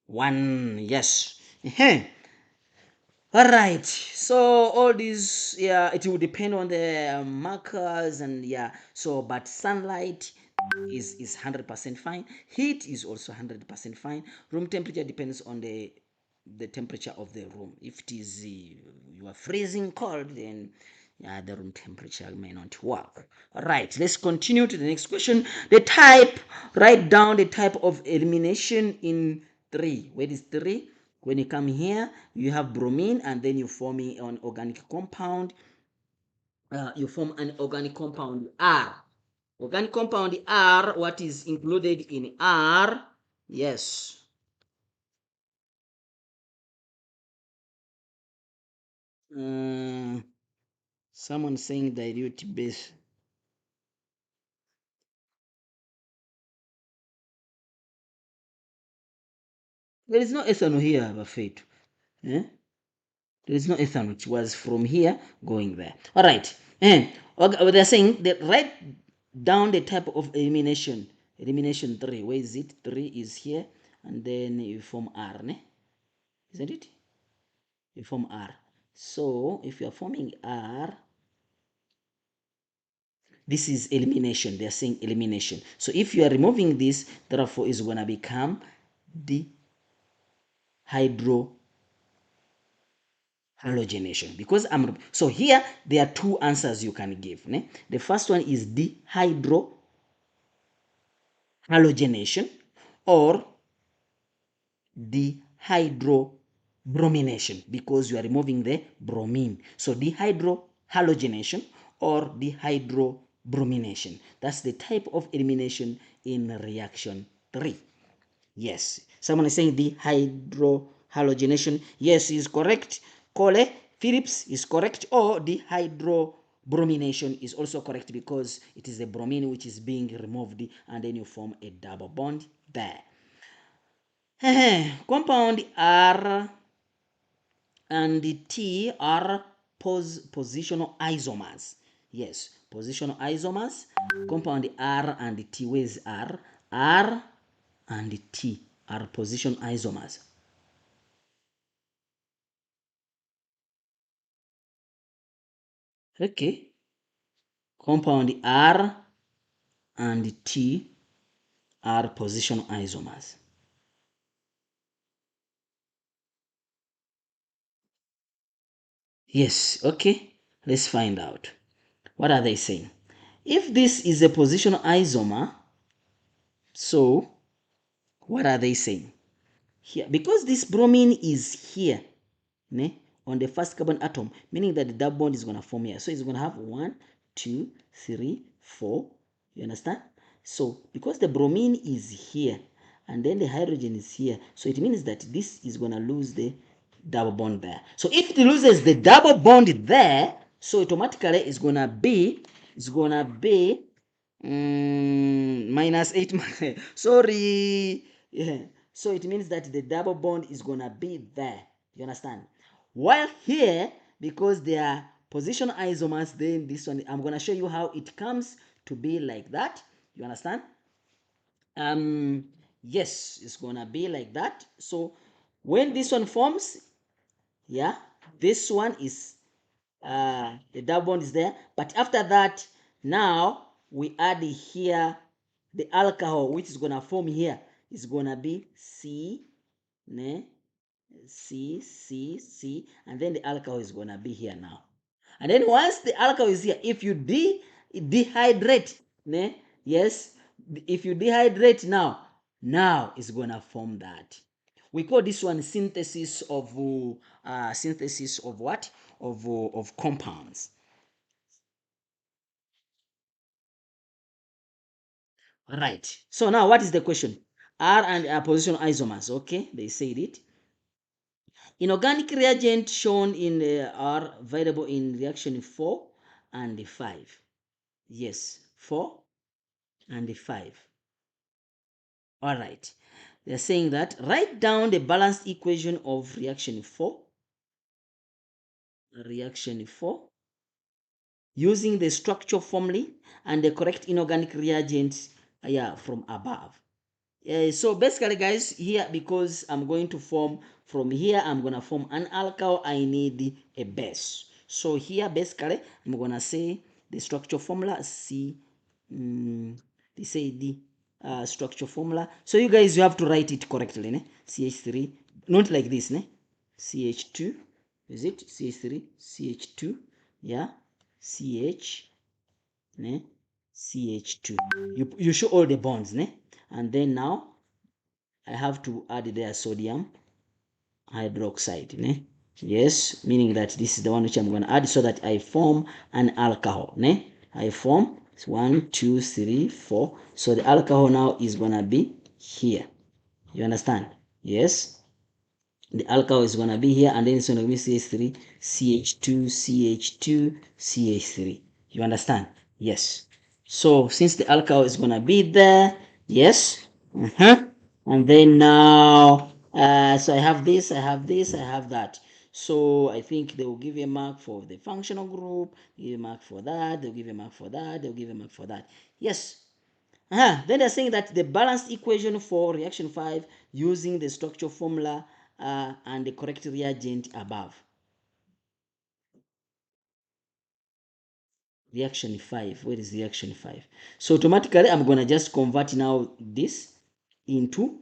one. Yes. All right, so all these, yeah, it will depend on the markers, and yeah, so but sunlight is 100% fine. Heat is also 100% fine. Room temperature depends on the temperature of the room. If it is you are freezing cold, then yeah, the room temperature may not work. All right, let's continue to the next question. The type, write down the type of elimination in 3. Where is 3? When you come here, you have bromine, and then you form an organic compound. You form an organic compound R. Organic compound R, what is included in R? Yes. Someone saying dilute base. There is no ethanol here, Buffet. Eh? There is no ethanol. It was from here going there. All right. They're saying that write down the type of elimination. Elimination 3. Where is it? 3 is here. And then you form R. Ne? Isn't it? You form R. So if you are forming R, this is elimination. They are saying elimination. So if you are removing this, therefore is going to become dehydrohalogenation. Because I'm so here there are two answers you can give. Ne? The first one is dehydrohalogenation or dehydrobromination, because you are removing the bromine. So dehydrohalogenation or dehydrobromination. That's the type of elimination in reaction 3. Yes. Someone is saying dehydrohalogenation. Yes, is correct. Cole Phillips is correct. Or dehydrobromination is also correct, because it is the bromine which is being removed, and then you form a double bond there. Compound R and T are positional isomers. Yes, positional isomers. Compound R and T. Where is R? R and T are position isomers. Okay. Compound R and T are position isomers. Yes, okay. Let's find out. What are they saying? If this is a position isomer, so what are they saying? Here, because this bromine is here, ne, on the first carbon atom, meaning that the double bond is going to form here. So it's going to have 1, 2, 3, 4. You understand? So because the bromine is here and then the hydrogen is here, so it means that this is going to lose the double bond there. So if it loses the double bond there, so automatically it's gonna be -8. Sorry. Yeah. So it means that the double bond is gonna be there. You understand? While here, because they are position isomers, then this one I'm gonna show you how it comes to be like that. You understand? Yes, it's gonna be like that. So when this one forms, yeah, this one is the double bond is there. But after that, now we add here the alcohol, which is gonna form here, is gonna be C, ne, C, and then the alcohol is gonna be here now. And then once the alcohol is here, if you dehydrate, ne, yes, if you dehydrate now it's gonna form that. We call this one synthesis of what? Of compounds. Right. So now what is the question? R and position isomers. Okay, they said it. Inorganic reagent shown in are available in reaction 4 and 5. Yes, 4 and 5. All right. They're saying that write down the balanced equation of reaction 4 using the structure formula and the correct inorganic reagents from above. So basically guys, here, because I'm going to form from here, I'm gonna form an alcohol, I need a base. So here basically I'm gonna say the structure formula C, they say the structure formula. So you guys, you have to write it correctly, ne? CH3, not like this, ne? CH2, is it CH3, CH2, yeah, CH, ne? CH2. You show all the bonds, ne? And then now I have to add their sodium hydroxide, ne? Yes, meaning that this is the one which I'm going to add so that I form an alcohol, ne? I form 1, 2, 3, 4. So the alcohol now is going to be here. You understand? Yes. The alcohol is going to be here, and then it's going to be CH3, CH2, CH2, CH3. You understand? Yes. So since the alcohol is going to be there, yes. And then now, so I have this, I have this, I have that. So I think they will give you a mark for the functional group, give you a mark for that, they'll give you a mark for that, they'll give you a mark for that. Yes. Then they're saying that the balanced equation for reaction 5 using the structure formula and the correct reagent above. Reaction 5. Where is reaction 5? So automatically I'm going to just convert now this into,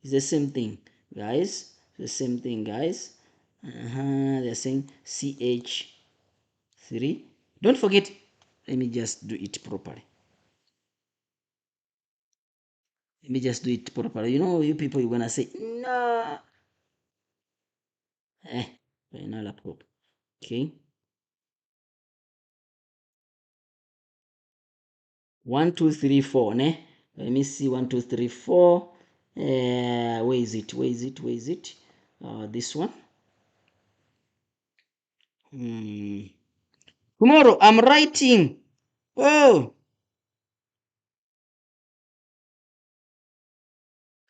it's the same thing, guys. The same thing, guys. They're saying CH3. Don't forget, let me just do it properly. Let me just do it properly. You know, you people, you're going to say, no. Another prop. Okay. 1, 2, 3, 4, ne? Let me see. 1, 2, 3, 4. Where is it? Where is it? Where is it? This one. Tomorrow I'm writing. Oh.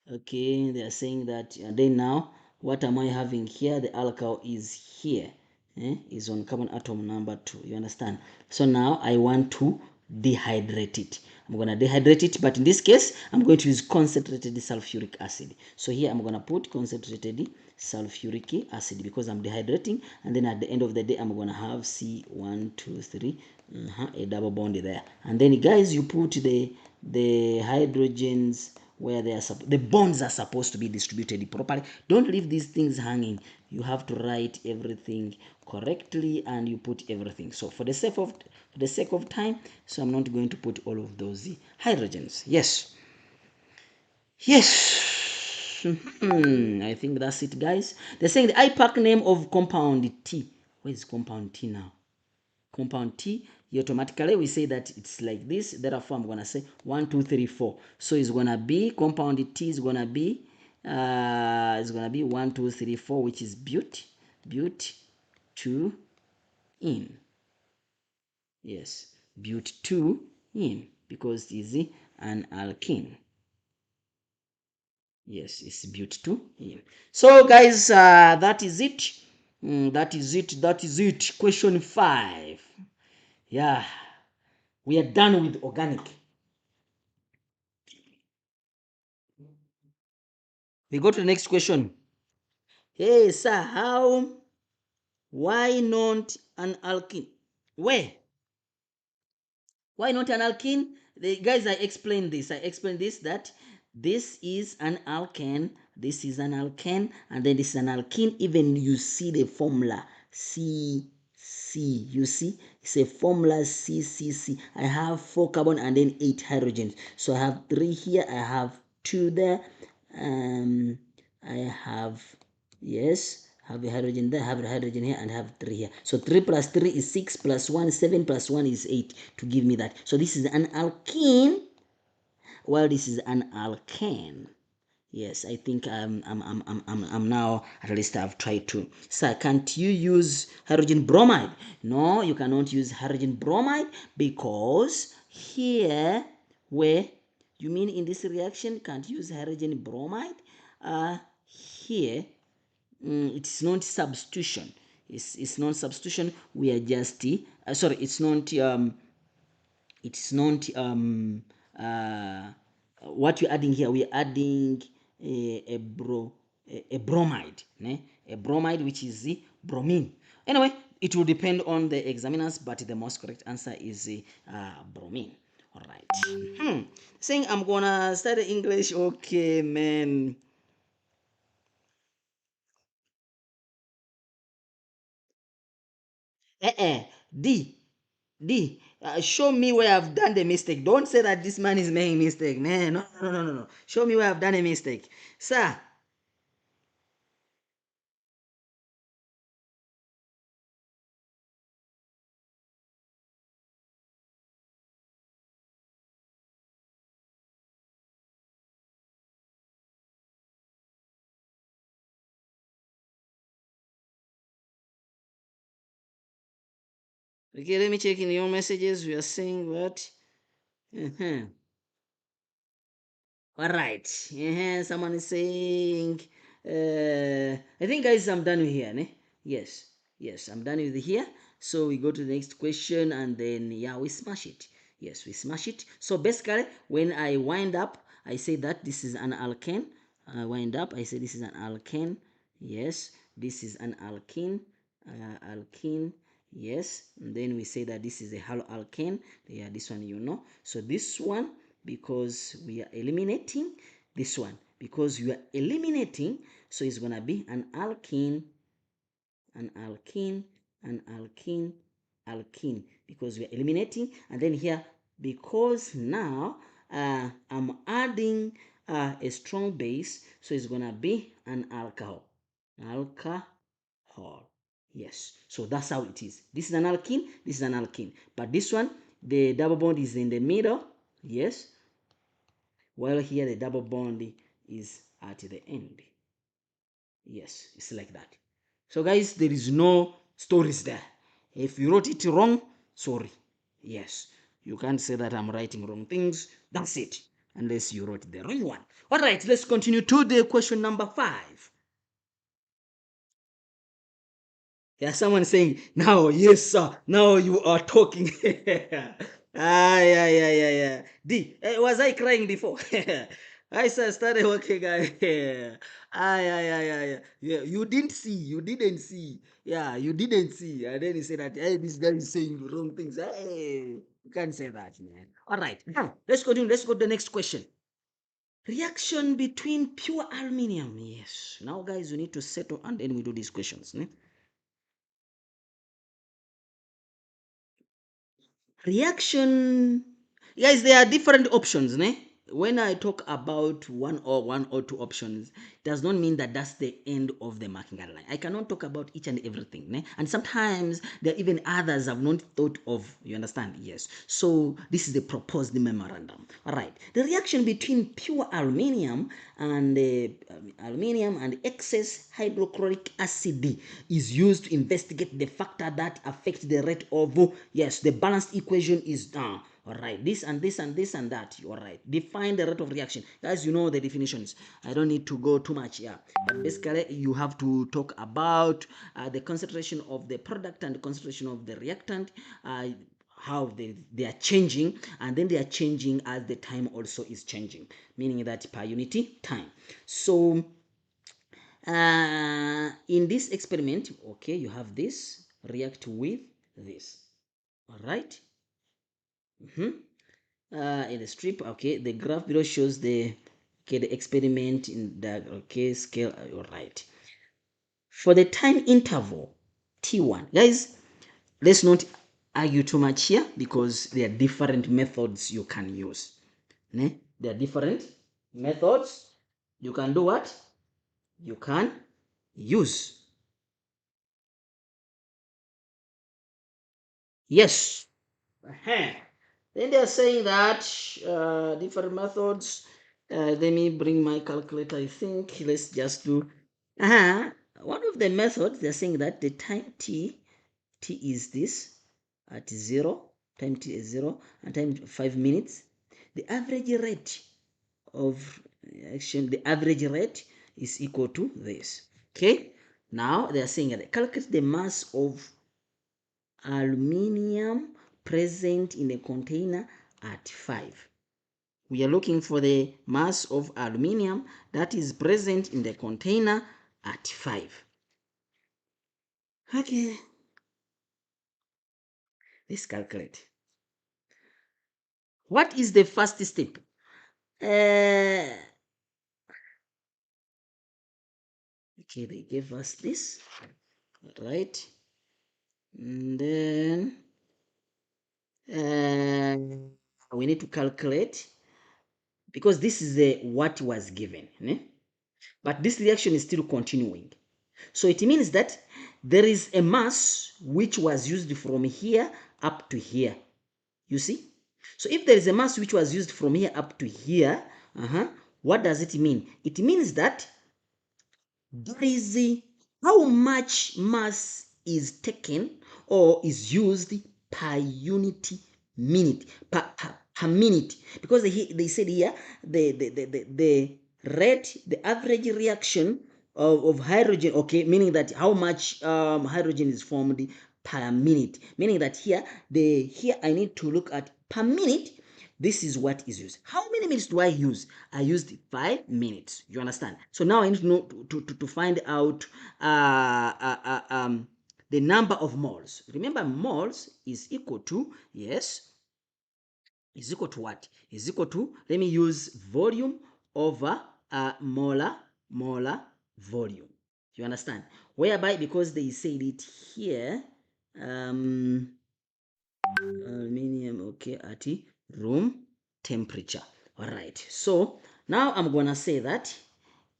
Okay, they are saying that, and then now, what am I having here? The alcohol is here, is on carbon atom number 2. You understand? So now I want to dehydrate it. I'm going to dehydrate it, but in this case, I'm going to use concentrated sulfuric acid. So here I'm going to put concentrated sulfuric acid because I'm dehydrating, and then at the end of the day, I'm going to have C1, 2, 3, a double bond there. And then guys, you put the hydrogens where they are the bonds are supposed to be distributed properly. Don't leave these things hanging. You have to write everything correctly, and you put everything. So for the sake of time, so I'm not going to put all of those hydrogens. Yes. I think that's it, guys. They're saying the IPAC name of compound T. Where is compound T now? Compound T, automatically we say that it's like this. Therefore I'm gonna say 1, 2, 3, 4. So it's gonna be compound T is gonna be 1, 2, 3, 4, which is but 2 in. Yes, but 2 in, because it is an alkene. Yes, it's but 2 in. So guys, that is it. That is it. Question 5. Yeah, we are done with organic. We go to the next question. Hey, sir, how Why not an alkene? Where? Why not an alkene? The guys, I explained this. That this is an alkane, this is an alkane, and then this is an alkene. Even you see the formula C C. You see, it's a formula C C C. I have 4 carbon and then 8 hydrogens. So I have 3 here. I have 2 there. I have, yes, have a hydrogen there, have a hydrogen here, and have 3 here. So 3 plus 3 is 6, plus 1 7, plus 1 is 8 to give me that. So this is an alkene, while this is an alkane. Yes, I think I'm now, at least I've tried to. Sir, can't you use hydrogen bromide? No, you cannot use hydrogen bromide, because here, where you mean in this reaction can't use hydrogen bromide? Here, it's not substitution. It's not substitution. We are just sorry. It's not what we're adding here. We're adding a bromide, né? A bromide, which is the bromine. Anyway, it will depend on the examiners, but the most correct answer is bromine. All right. Saying I'm gonna study English. Okay, man. D. D. Show me where I've done the mistake. Don't say that this man is making mistake, man. No, no, no, no, no. Show me where I've done a mistake, sir. Okay, let me check in your messages. We are saying what? Uh-huh. All right. Someone is saying, I think, guys, I'm done with here. Ne? Yes. Yes, I'm done with here. So we go to the next question, and then, yeah, we smash it. Yes, we smash it. So basically, when I wind up, I say that this is an alkane. I wind up, I say this is an alkane. Yes, this is an alkene. Alkene. Yes, and then we say that this is a haloalkane. Yeah, this one, so this one, because we are eliminating, this one because we are eliminating, so it's gonna be an alkene, an alkene, an alkene, alkene, because we are eliminating. And then here, because now I'm adding a strong base, so it's gonna be an alcohol, alcohol. Yes, so that's how it is. This is an alkene, this is an alkene, but this one, the double bond is in the middle. Yes, while here the double bond is at the end. Yes, it's like that. So guys, there is no stories there. If you wrote it wrong, sorry. Yes, you can't say that I'm writing wrong things. That's it, unless you wrote the wrong one. All right, let's continue to the question number 5. Yeah, someone saying, now, yes, sir, now you are talking. Yeah. D, was I crying before? I started working, guy. Yeah, you didn't see. Yeah, you didn't see. And then he said that, hey, this guy is saying wrong things. Hey, you can't say that, man. All right, let's continue. Let's go to the next question. Reaction between pure aluminium. Yes. Now, guys, we need to settle, and then we do these questions. Ne? Reaction, guys, there are different options, ne? When I talk about one or two options, does not mean that that's the end of the marking guideline. I cannot talk about each and everything, ne? And sometimes there are even others I've not thought of. You understand? Yes. So this is the proposed memorandum. All right. The reaction between pure aluminium and excess hydrochloric acid is used to investigate the factor that affect the rate of, yes, the balanced equation is down. All right, this and this and this and that. All right, define the rate of reaction. Guys, you know the definitions. I don't need to go too much here. But basically, you have to talk about the concentration of the product and the concentration of the reactant. How they are changing, and then they are changing as the time also is changing, meaning that per unity time. So In this experiment, okay, you have this react with this. All right. In the strip, okay, the graph below shows the experiment in the scale. All right. For the time interval t1, guys, let's not argue too much here because there are different methods you can use. Ne? There are different methods you can do what? You can use. Yes. Uh-huh. Then they are saying that different methods. Let me bring my calculator. I think let's just do. One of the methods they're saying that the time t is this at 0, time t is 0, and time 5 minutes. The average rate of action, the average rate is equal to this. Okay. Now they are saying that calculate the mass of aluminium present in a container at 5. We are looking for the mass of aluminium that is present in the container at 5. Okay, let's calculate. What is the first step? Okay, they gave us this, right? And then we need to calculate because this is the what was given, but this reaction is still continuing. So it means that there is a mass which was used from here up to here. You see? So if there is a mass which was used from here up to here, what does it mean? It means that there is how much mass is taken or is used per unit minute, per minute. Because they said here the rate, the average reaction of hydrogen, okay, meaning that how much hydrogen is formed per minute. Meaning that here I need to look at per minute. This is what is used. How many minutes do I use? I used 5 minutes. You understand? So now I need to know to find out the number of moles. Remember, moles is equal to, yes, is equal to what? Is equal to, let me use volume over molar volume. You understand? Whereby, because they said it here, aluminium, okay, at room temperature. All right, so now I'm gonna say that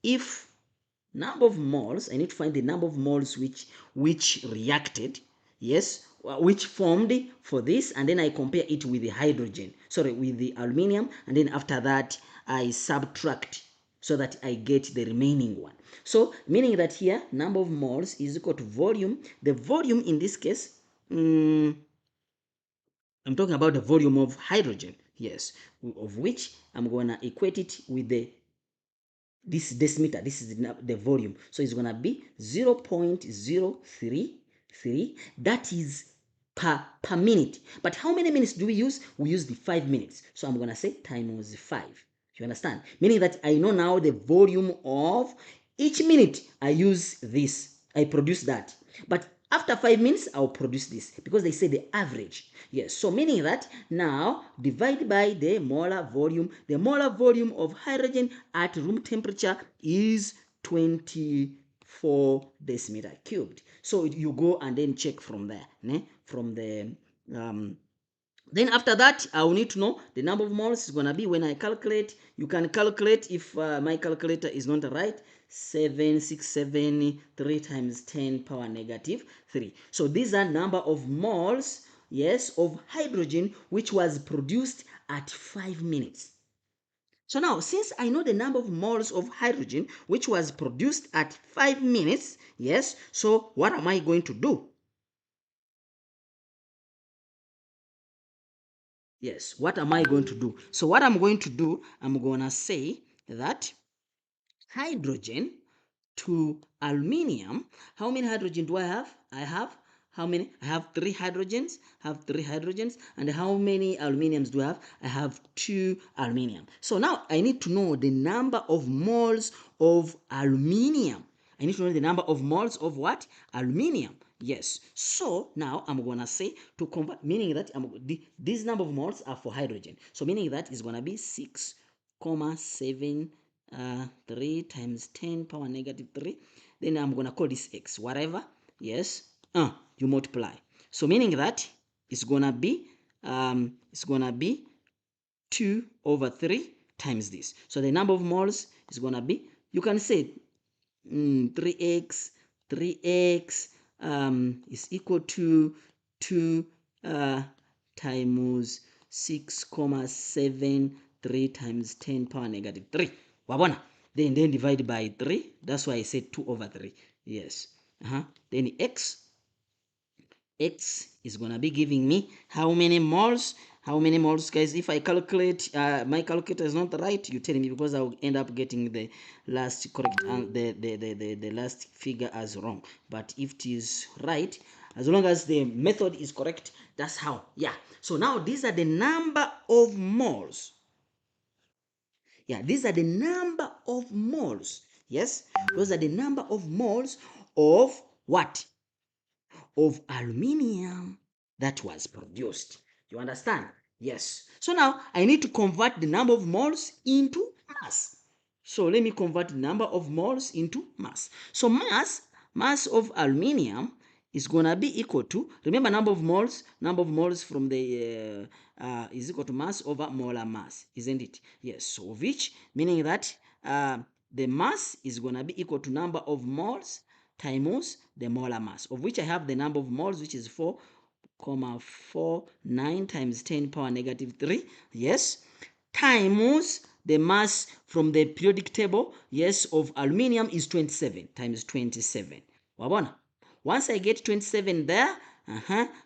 if number of moles, I need to find the number of moles which reacted, yes, which formed for this, and then I compare it with the hydrogen, sorry, with the aluminium, and then after that I subtract so that I get the remaining one. So meaning that here number of moles is equal to volume. The volume in this case, I'm talking about the volume of hydrogen, yes, of which I'm going to equate it with this decimeter. This is the volume. So it's going to be 0.033. That is per minute. But how many minutes do we use? We use the 5 minutes. So I'm going to say times 5. You understand? Meaning that I know now the volume of each minute I use this. I produce that. But after 5 minutes, I'll produce this because they say the average. Yes, so meaning that now divide by the molar volume. The molar volume of hydrogen at room temperature is 24 decimeter cubed. So you go and then check from there, from the then after that, I will need to know the number of moles is going to be when I calculate. You can calculate if my calculator is not right. 767 times 10 power negative 3. So these are number of moles, yes, of hydrogen which was produced at 5 minutes. So now, since I know the number of moles of hydrogen which was produced at 5 minutes, yes, so what am I going to do? Yes, what am I going to do? So what I'm going to do, I'm going to say that hydrogen to aluminium, how many hydrogen do I have? I have how many? I have 3 hydrogens. And how many aluminiums do I have? I have 2 aluminium. So now I need to know the number of moles of aluminium I need to know the number of moles of what? Aluminium. Yes. So now I'm gonna say to convert, meaning that this number of moles are for hydrogen. So meaning that is gonna be 6,7 3 times 10 power negative 3. Then I'm gonna call this x, whatever. Yes. You multiply. So meaning that it's gonna be 2 over 3 times this. So the number of moles is gonna be, you can say 3x is equal to 2 times 6,73 times 10 power negative 3. Wabona? Then divide by 3. That's why I said 2 over 3. Yes. Then x is going to be giving me how many moles? How many moles, guys? If I calculate, my calculator is not right, you tell me, because I'll end up getting the last correct and the last figure as wrong. But if it is right, as long as the method is correct, that's how. Yeah. So now these are the number of moles. Yeah, these are the number of moles. Yes, those are the number of moles of what? Of aluminium that was produced. You understand? Yes. So now I need to convert the number of moles into mass. So let me convert the number of moles into mass. So mass of aluminium is gonna be equal to, remember, number of moles from the is equal to mass over molar mass, isn't it? Yes. So which meaning that the mass is gonna be equal to number of moles times the molar mass, of which I have the number of moles, which is 4,49 times 10 power negative 3. Yes. Times the mass from the periodic table, yes, of aluminium is 27 times 27. Wabona? Once I get 27 there,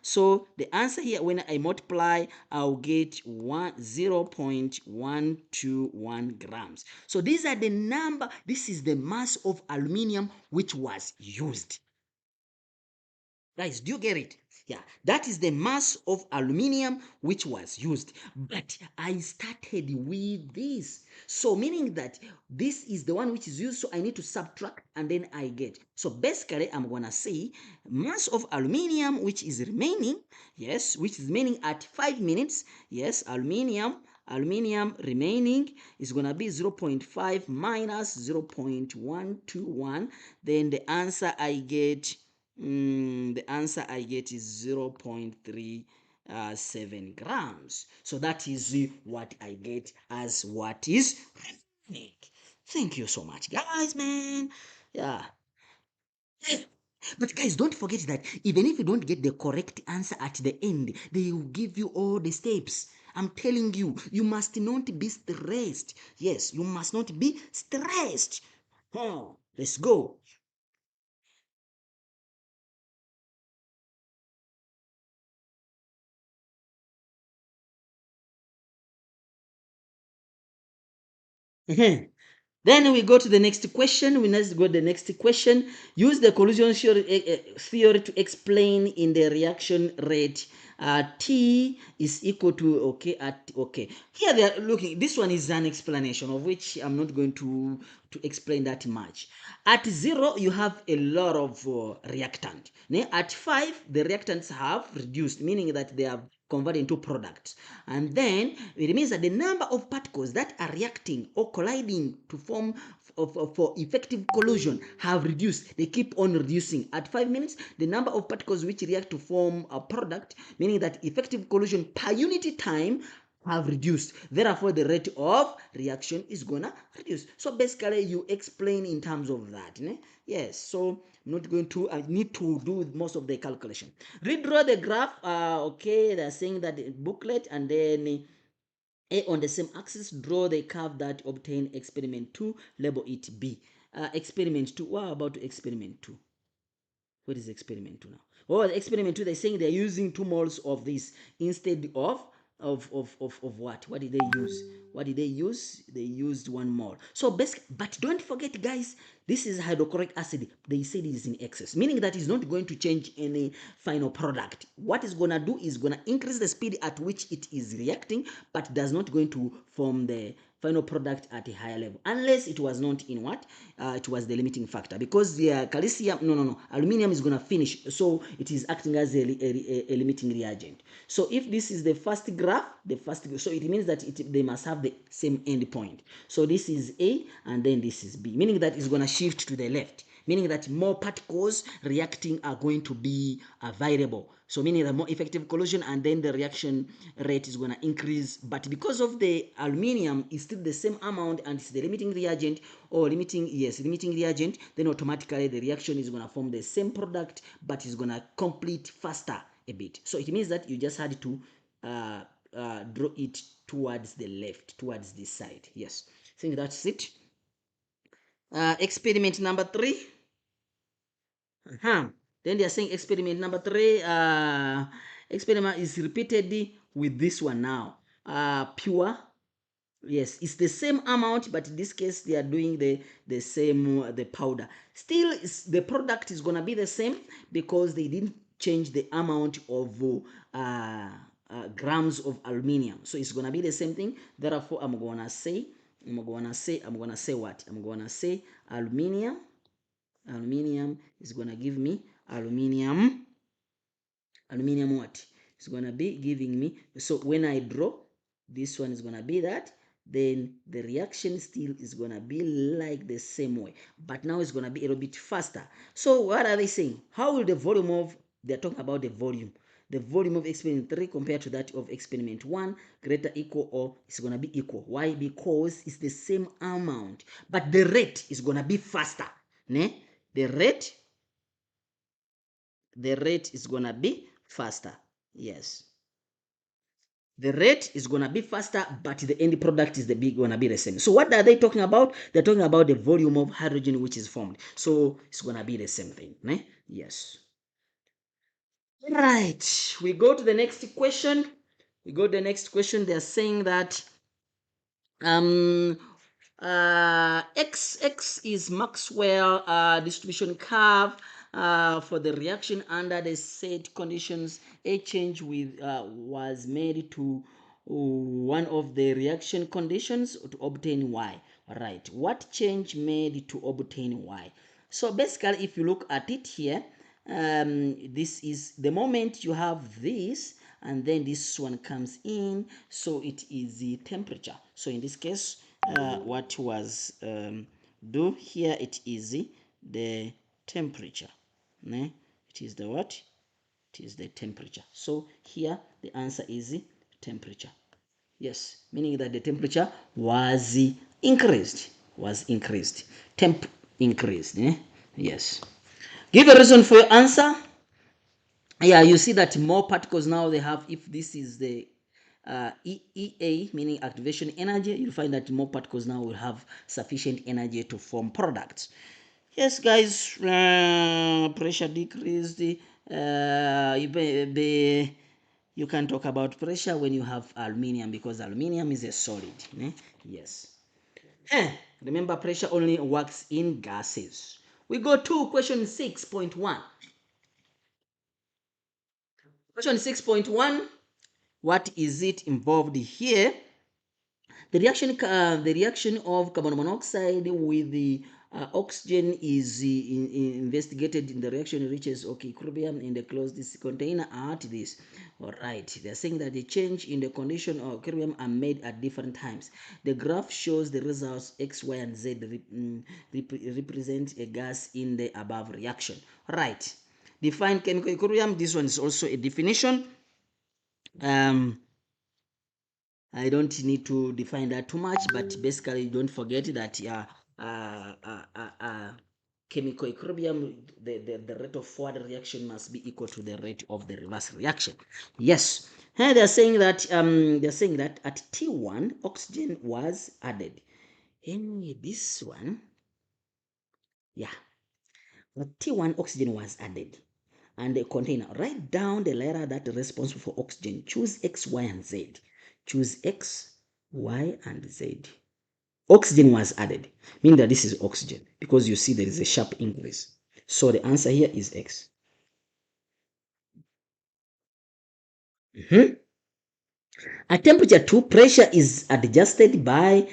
so the answer here, when I multiply, I'll get 0.121 grams. So these are the number, this is the mass of aluminium which was used. Guys, do you get it? Yeah, that is the mass of aluminium which was used. But I started with this. So meaning that this is the one which is used, so I need to subtract and then I get. So basically, I'm going to say mass of aluminium which is remaining, yes, which is remaining at 5 minutes. Yes, aluminium remaining is going to be 0.5 minus 0.121. Then the answer I get is 0.37 grams. So that is what I get as what is remaining. Thank you so much, guys, man. Yeah. But guys, don't forget that even if you don't get the correct answer at the end, they will give you all the steps. I'm telling you, you must not be stressed. Yes, you must not be stressed. Let's go. Then we go to the next question. We next go to the next question. Use the collision theory to explain in the reaction rate. T is equal to, okay. Here they are looking. This one is an explanation of which I'm not going to explain that much. At 0, you have a lot of reactant. At 5, the reactants have reduced, meaning that they have converted into products. And then it means that the number of particles that are reacting or colliding to form for effective collision have reduced. They keep on reducing. At 5 minutes, the number of particles which react to form a product, meaning that effective collision per unit time, have reduced. Therefore, the rate of reaction is gonna reduce. So basically, you explain in terms of that. Yes. So I'm not going to. I need to do most of the calculation. Redraw the graph. Okay, they're saying that the booklet, and then on the same axis, draw the curve that obtained experiment 2. Label it B. Experiment 2. What about experiment 2? What is experiment 2 now? Oh, the experiment 2, they're saying they're using 2 moles of this instead of what? What did they use? What did they use? They used 1 mole. So but don't forget, guys, this is hydrochloric acid. They said it is in excess, meaning that it's not going to change any final product. What it's gonna do is gonna increase the speed at which it is reacting, but does not going to form the final product at a higher level, unless it was not in what it was the limiting factor, because the calcium, no, aluminum is going to finish, so it is acting as a limiting reagent. So if this is the first graph, so it means that they must have the same end point. So this is A and then this is B, meaning that it's going to shift to the left, meaning that more particles reacting are going to be available. So meaning the more effective collision, and then the reaction rate is going to increase. But because of the aluminum is still the same amount and it's the limiting reagent, or limiting reagent, then automatically the reaction is going to form the same product, but it's going to complete faster a bit. So it means that you just had to draw it towards the left, towards this side. Yes, I think that's it. Experiment number 3. Then they are saying experiment number 3, experiment is repeated with this one now. Pure, yes, it's the same amount, but in this case they are doing the same the powder. Still, the product is gonna be the same because they didn't change the amount of grams of aluminium, so it's gonna be the same thing. Therefore, I'm gonna say what? I'm gonna say aluminium is gonna give me aluminium what? It's gonna be giving me, so when I draw, this one is gonna be that, then the reaction still is gonna be like the same way, but now it's gonna be a little bit faster. So what are they saying? How will the volume of, they're talking about the volume of experiment 3 compared to that of experiment 1, greater, equal, or it's gonna be equal. Why? Because it's the same amount, but the rate is gonna be faster. Ne? The rate is gonna be faster. Yes, the rate is gonna be faster, but the end product is gonna be the same. So what are they talking about? They're talking about the volume of hydrogen which is formed. So it's gonna be the same thing. Ne? Yes. Right. We go to the next question. They're saying that X is Maxwell distribution curve for the reaction under the set conditions. A change was made to one of the reaction conditions to obtain Y. Right. What change made to obtain Y? So basically, if you look at it here, this is the moment you have this, and then this one comes in, so it is the temperature. So in this case, what was do here, it is the temperature. Ne? It is the what? It is the temperature. So here the answer is temperature. Yes, meaning that the temperature was increased. Temp increased. Yes. Give a reason for your answer. Yeah, you see that more particles now they have, if this is the EA, meaning activation energy, you'll find that more particles now will have sufficient energy to form products. Yes, guys, pressure decreased. You can talk about pressure when you have aluminium, because aluminium is a solid. Yes. Remember, pressure only works in gases. We go to question 6.1. Question 6.1. What is it involved here? The reaction of carbon monoxide with the oxygen is investigated. In the reaction reaches equilibrium in the closed container at this. All right, they're saying that the change in the condition of equilibrium are made at different times. The graph shows the results X, Y, and Z represent a gas in the above reaction. All right, define chemical equilibrium. This one is also a definition. I don't need to define that too much, but basically don't forget that chemical equilibrium, the rate of forward reaction must be equal to the rate of the reverse reaction. Yes. And they're saying that at T1 oxygen was added. In this one, yeah, at T1 oxygen was added. And the container, write down the letter that is responsible for oxygen. Choose X, Y, and Z. Choose X, Y, and Z. Oxygen was added, meaning that this is oxygen, because you see there is a sharp increase. So the answer here is X. At temperature 2, pressure is adjusted by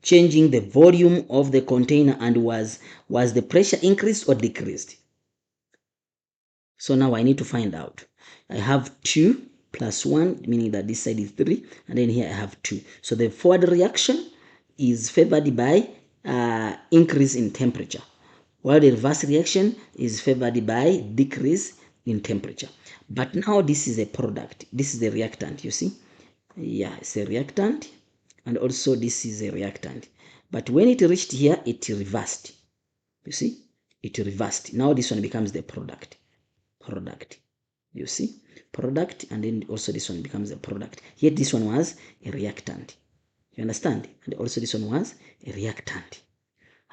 changing the volume of the container, and was the pressure increased or decreased? So now I need to find out. I have 2 plus 1, meaning that this side is 3, and then here I have 2. So the forward reaction is favored by increase in temperature, while the reverse reaction is favored by decrease in temperature. But now this is a product. This is the reactant, you see? Yeah, it's a reactant, and also this is a reactant. But when it reached here, it reversed. You see? It reversed. Now this one becomes the product. Product. You see? Product, and then also this one becomes a product. Yet this one was a reactant. You understand? And also this one was a reactant.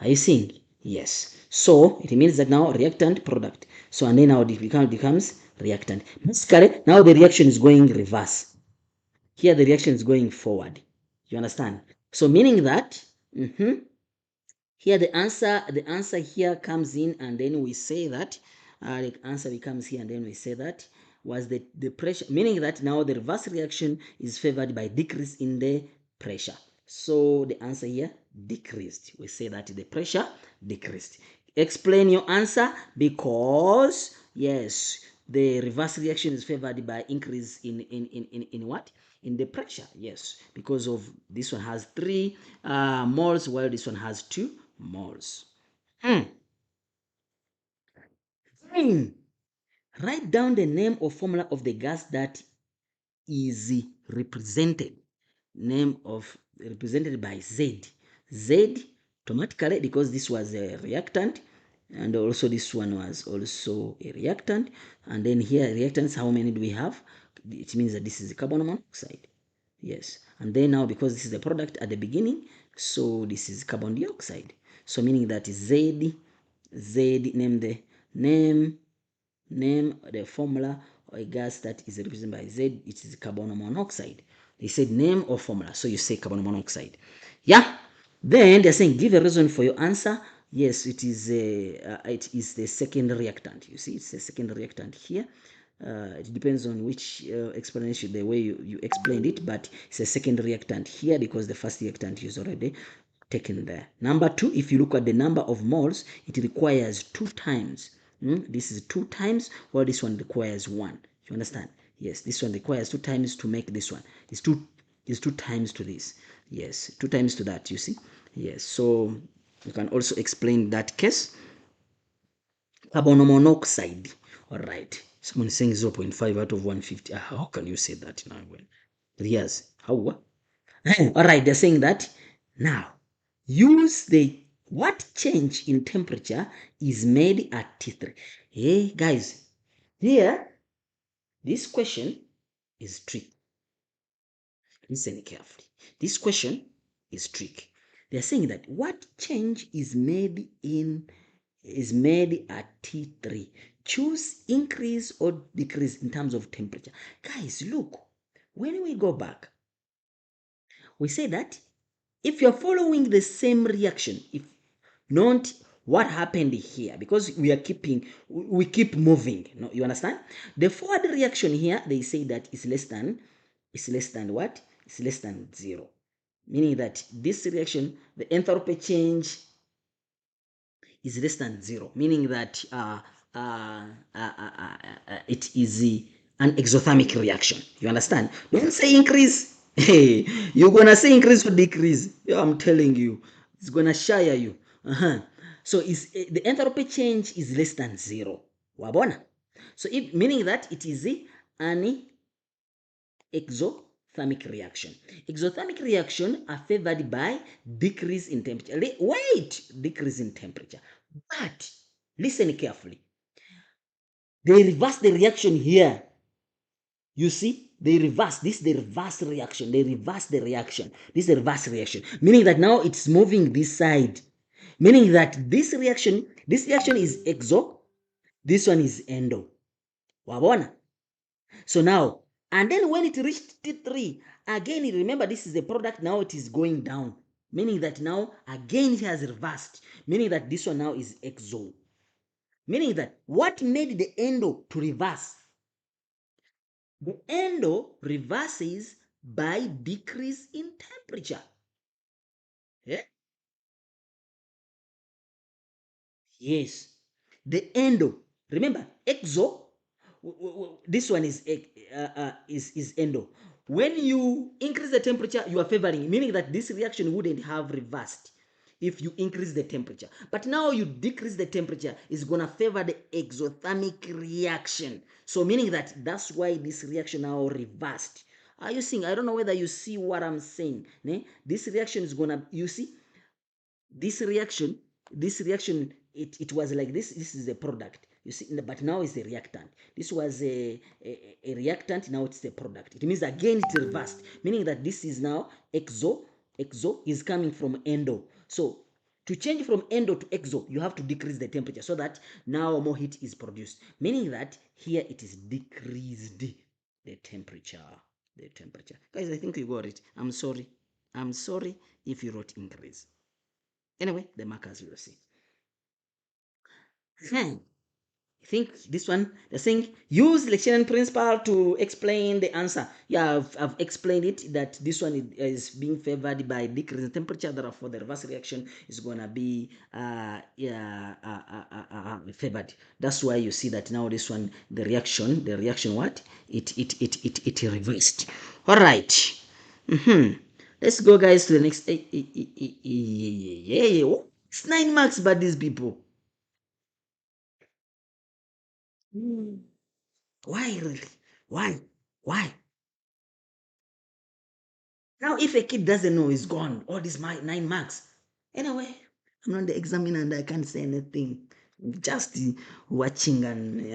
Are you seeing? Yes. So it means that now reactant, product. So and then now it becomes reactant. Basically, now the reaction is going reverse. Here the reaction is going forward. You understand? So meaning that here the answer here comes in, and then we say that the answer becomes here, and then we say that was the pressure, meaning that now the reverse reaction is favored by decrease in the pressure. So the answer here decreased. We say that the pressure decreased. Explain your answer. Because yes, the reverse reaction is favored by increase in what? In the pressure. Yes, because of this one has 3 moles, while this one has 2 moles. Write down the name or formula of the gas that is represented. Name of represented by Z. Z automatically, because this was a reactant, and also this one was also a reactant. And then here reactants, how many do we have? It means that this is carbon monoxide. Yes. And then now, because this is a product at the beginning, so this is carbon dioxide. So meaning that Z, name the formula or a gas that is represented by Z. It is carbon monoxide. They said name or formula, so you say carbon monoxide. Yeah. Then they're saying give a reason for your answer. Yes, it is the second reactant. You see, it's the second reactant here. It depends on which explanation, the way you explained it, but it's a second reactant here because the first reactant is already taken there. Number 2, if you look at the number of moles, it requires 2 times. This is 2 times, while this one requires 1. You understand? Yes, this one requires 2 times to make this one. It's 2 times to this. Yes, 2 times to that, you see? Yes, so you can also explain that case. Carbon monoxide. All right. Someone is saying 0.5 out of 150. How can you say that now? Well, yes. How? All right. They're saying that now use the what change in temperature is made at T3. Hey, guys, here, this question is tricky. Listen carefully. This question is tricky. They're saying that what change is made at T3. Choose increase or decrease in terms of temperature. Guys, look, when we go back, we say that if you're following the same reaction, if not what happened here, because we keep moving. No, you understand? The forward reaction here, they say that is less than what? It's less than 0. Meaning that this reaction, the enthalpy change is less than 0, meaning that it is an exothermic reaction. You understand? Don't say increase. Hey, you're gonna say increase or decrease. Yeah, I'm telling you, it's gonna shire you. So the enthalpy change is less than 0. Wabona? So meaning that it is an exothermic reaction. Exothermic reaction are favored by decrease in temperature. Wait, decrease in temperature. But listen carefully. They reverse the reaction here. You see, they reverse. This is the reverse reaction. They reverse the reaction. This is the reverse reaction. Meaning that now it's moving this side. Meaning that this reaction is exo. This one is endo. Wabona? So now, and then when it reached T3, again, remember this is a product, now it is going down. Meaning that now, again, it has reversed. Meaning that this one now is exo. Meaning that what made the endo to reverse? The endo reverses by decrease in temperature. Yeah? Yes. The endo. Remember, exo. This one is endo. When you increase the temperature, you are favoring, meaning that this reaction wouldn't have reversed if you increase the temperature. But now you decrease the temperature, it's gonna favor the exothermic reaction. So meaning that that's why this reaction now reversed. Are you seeing? I don't know whether you see what I'm saying. Ne? This reaction is gonna, you see, this reaction it was like this is a product, you see, but now it's a reactant. This was a reactant, now it's a product. It means again it's reversed, meaning that this is now exo is coming from endo. So to change from endo to exo, you have to decrease the temperature so that now more heat is produced, meaning that here it is decreased the temperature. Guys, I think you got it. I'm sorry if you wrote increase. Anyway, the markers you will see. I think this one, they're saying use Lexington principle to explain the answer. Yeah, I've explained it that this one is being favored by decreasing temperature. Therefore, the reverse reaction is gonna be favored. That's why you see that now this one, the reaction what? It reversed. All right. Let's go, guys, to the next. It's 9 marks, but these people. Why really? Why? Why? Now, if a kid doesn't know, he's gone. All these 9 marks. Anyway, I'm not the examiner and I can't say anything. Just watching and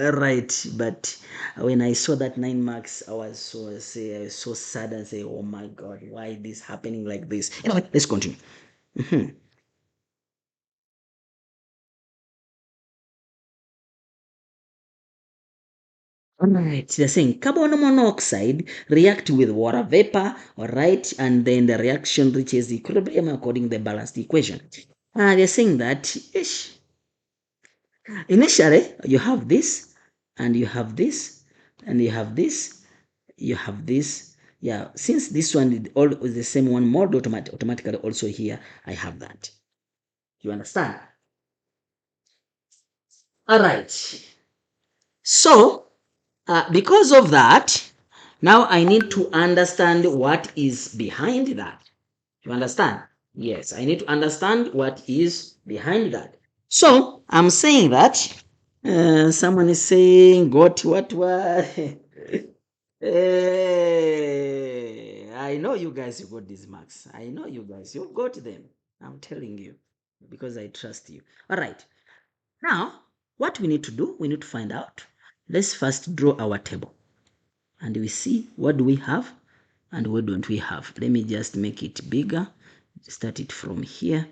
all right. But when I saw that 9 marks, I was so sad and say, "Oh my God, why this happening like this?" Anyway, let's continue. All right, they're saying carbon monoxide react with water vapor, all right, and then the reaction reaches equilibrium according to the balanced equation. They're saying that initially you have this, and you have this, and you have this, you have this. Yeah, since this one is the same one mode, automatically also here I have that. You understand? All right. So, because of that, now I need to understand what is behind that. You understand? Yes, I need to understand what is behind that. So, I'm saying that someone is saying, got what? I know you guys, you got these marks. I know you guys, you got them. I'm telling you because I trust you. All right. Now, what we need to do, we need to find out. Let's first draw our table and we see what do we have and what don't we have. Let me just make it bigger. Start it from here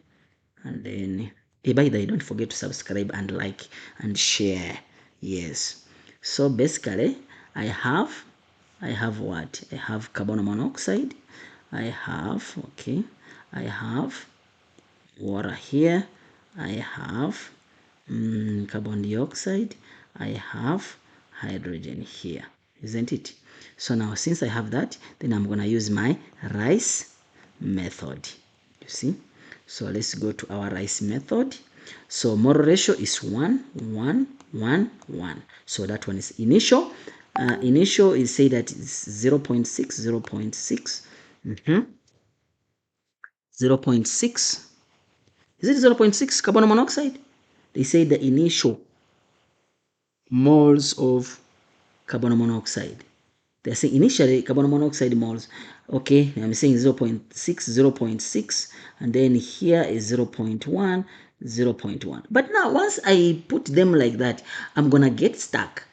and then by the way, don't forget to subscribe and like and share. Yes. So basically, I have what? I have carbon monoxide. I have water here. I have carbon dioxide. I have hydrogen here, isn't it? So now since I have that, then I'm going to use my rice method. You see? So let's go to our rice method. So mole ratio is 1, 1, 1, 1. So that one is initial. Initial is say that it's 0.6, 0.6. 0.6. Is it 0.6 carbon monoxide? They say the initial moles of carbon monoxide. They say initially carbon monoxide moles. Okay, I'm saying 0.6, 0.6, and then here is 0.1, 0.1. But now once I put them like that, I'm gonna get stuck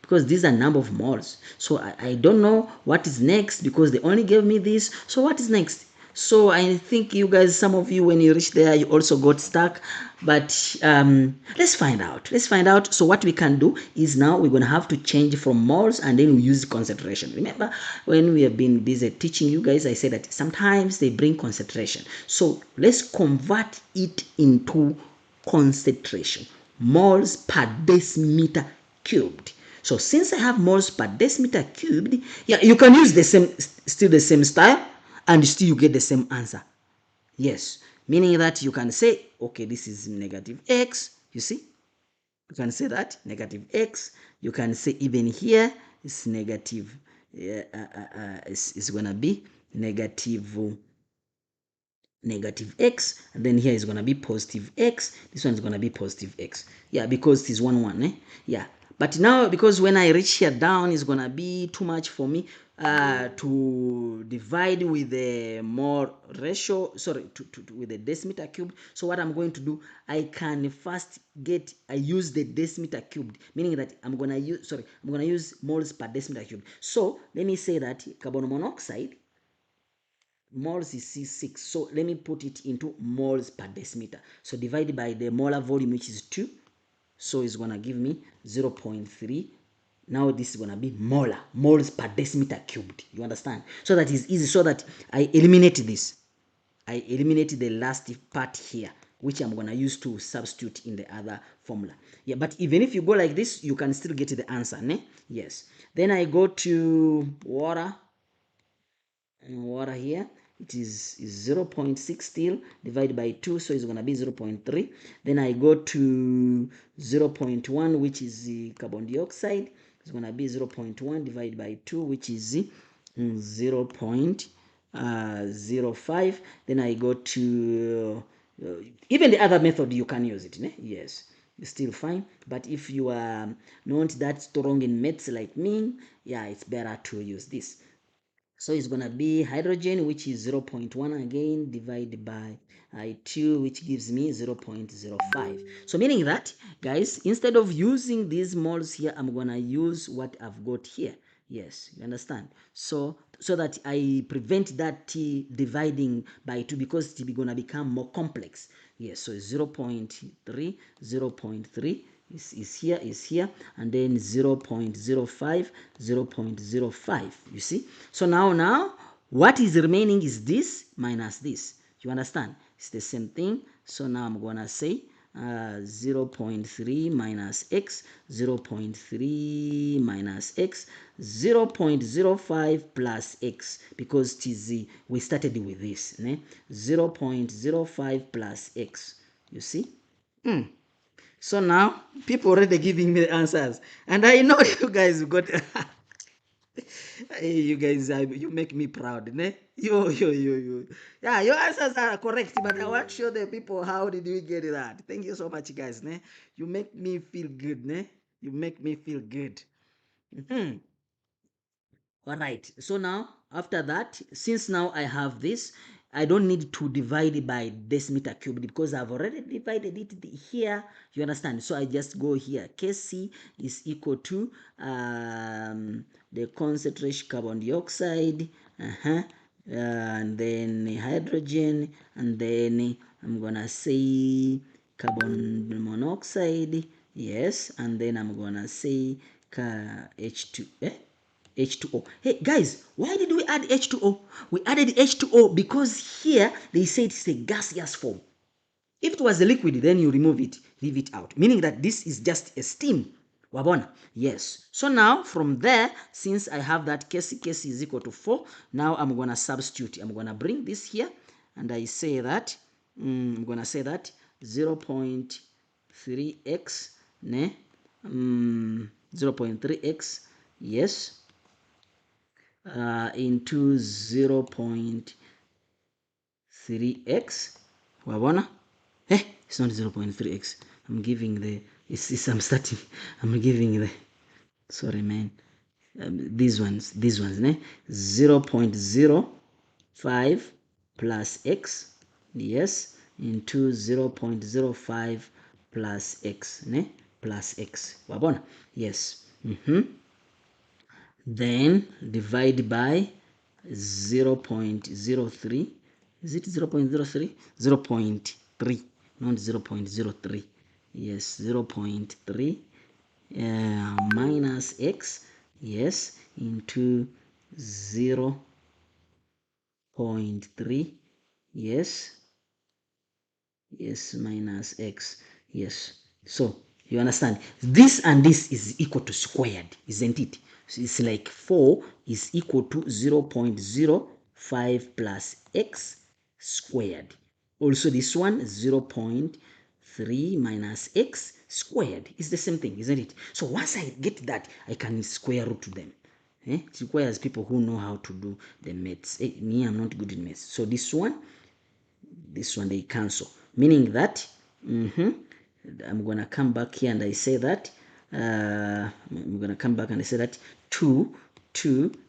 because these are number of moles. So I don't know what is next because they only gave me this. So what is next? So I think you guys, some of you, when you reach there, you also got stuck. But let's find out. Let's find out. So what we can do is now we're going to have to change from moles and then we use concentration. Remember, when we have been busy teaching you guys, I said that sometimes they bring concentration. So let's convert it into concentration. Moles per decimeter cubed. So since I have moles per decimeter cubed, yeah, you can use the same, still the same style, and still you get the same answer. Yes, meaning that you can say, okay, this is negative x, you see? You can say that, negative x. You can say even here, it's negative, it's going to be negative x, and then here is going to be positive x. This one is going to be positive x. Yeah, because it is 1 1, eh? Yeah, but now because when I reach here down, it's going to be too much for me to divide with the more ratio, sorry, with the decimeter cubed. So what I'm going to do, I can first I use the decimeter cubed, meaning that I'm going to use moles per decimeter cubed. So let me say that carbon monoxide moles is C6, so let me put it into moles per decimeter. So divide by the molar volume, which is 2, so it's gonna give me 0.3. Now this is gonna be moles per decimeter cubed. You understand? So that is easy, so that I eliminate this. I eliminate the last part here, which I'm gonna use to substitute in the other formula. Yeah, but even if you go like this, you can still get the answer, ne? Yes. Then I go to water. And water here, it is 0.6 still, divided by 2, so it's going to be 0.3. Then I go to 0.1, which is the carbon dioxide. It's going to be 0.1 divided by 2, which is 0.05. Then I go to even the other method you can use it, ne? Yes, it's still fine. But if you are not that strong in maths like me, yeah, it's better to use this. So it's going to be hydrogen, which is 0.1 again, divided by 2, which gives me 0.05. So meaning that, guys, instead of using these moles here, I'm going to use what I've got here. Yes, you understand? So that I prevent that T dividing by 2, because it's going to become more complex. Yes, so 0.3, 0.3 is here, and then 0.05, 0.05. You see? So now what is remaining is this minus this. You understand? It's the same thing. So now I'm gonna say 0.3 minus x, 0.3 minus x, 0.05 plus x, because it is, we started with this, né? 0.05 plus x. You see? So now people already giving me the answers, and I know you guys got. Hey, you guys, you make me proud, ne? You. Yeah, your answers are correct, but I want to show the people how did we get that. Thank you so much, guys, ne? You make me feel good, ne? You make me feel good. All right, so now after that, since now I have this, I don't need to divide it by decimeter cubed, because I've already divided it here. You understand? So I just go here. Kc is equal to the concentration carbon dioxide, and then hydrogen, and then I'm gonna say carbon monoxide, yes, and then I'm gonna say H2, H2O. Hey guys, why did we add H2O? We added H2O because here they say it's a gaseous form. If it was a liquid, then you remove it, leave it out. Meaning that this is just a steam. Wabona? Yes. So now from there, since I have that Kc is equal to 4, now I'm going to substitute. I'm going to bring this here, and I say that, I'm going to say that 0.3x, ne? 0.3x, yes, into 0.3x. Wabona? It's not 0.3x. I'm giving the, I'm starting, I'm giving the, sorry man, these ones, ne? 0.05 plus x, yes, into 0.05 plus x, ne? Plus x. Wabona? Yes. Then divide by 0.03. Is it 0.03? 0.3, not 0.03. Yes, 0.3 minus x, yes, into 0.3, yes, yes, minus x, yes. So you understand, this and this is equal to squared, isn't it? So it's like 4 is equal to 0.05 plus x squared. Also this one 0.3 minus x squared is the same thing, isn't it? So once I get that, I can square root them. It requires people who know how to do the maths. Me, I'm not good in maths. So this one they cancel, meaning that I'm gonna come back here and I say that I'm gonna come back and I say that 2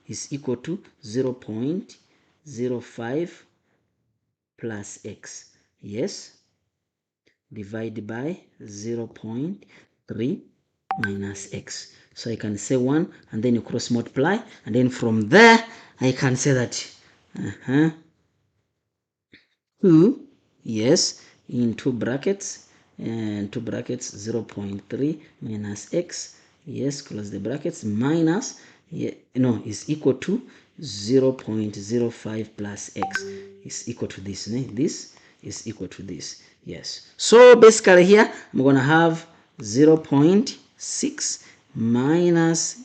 is equal to 0.05 plus x. Yes, divide by 0.3 minus x. So I can say 1 and then you cross multiply, and then from there I can say that 2, yes, in two brackets, and two brackets 0.3 minus x, yes, close the brackets, minus, yeah, no, is equal to 0.05 plus x is equal to this. This is equal to this. Yes. So basically here I'm gonna have 0.6 minus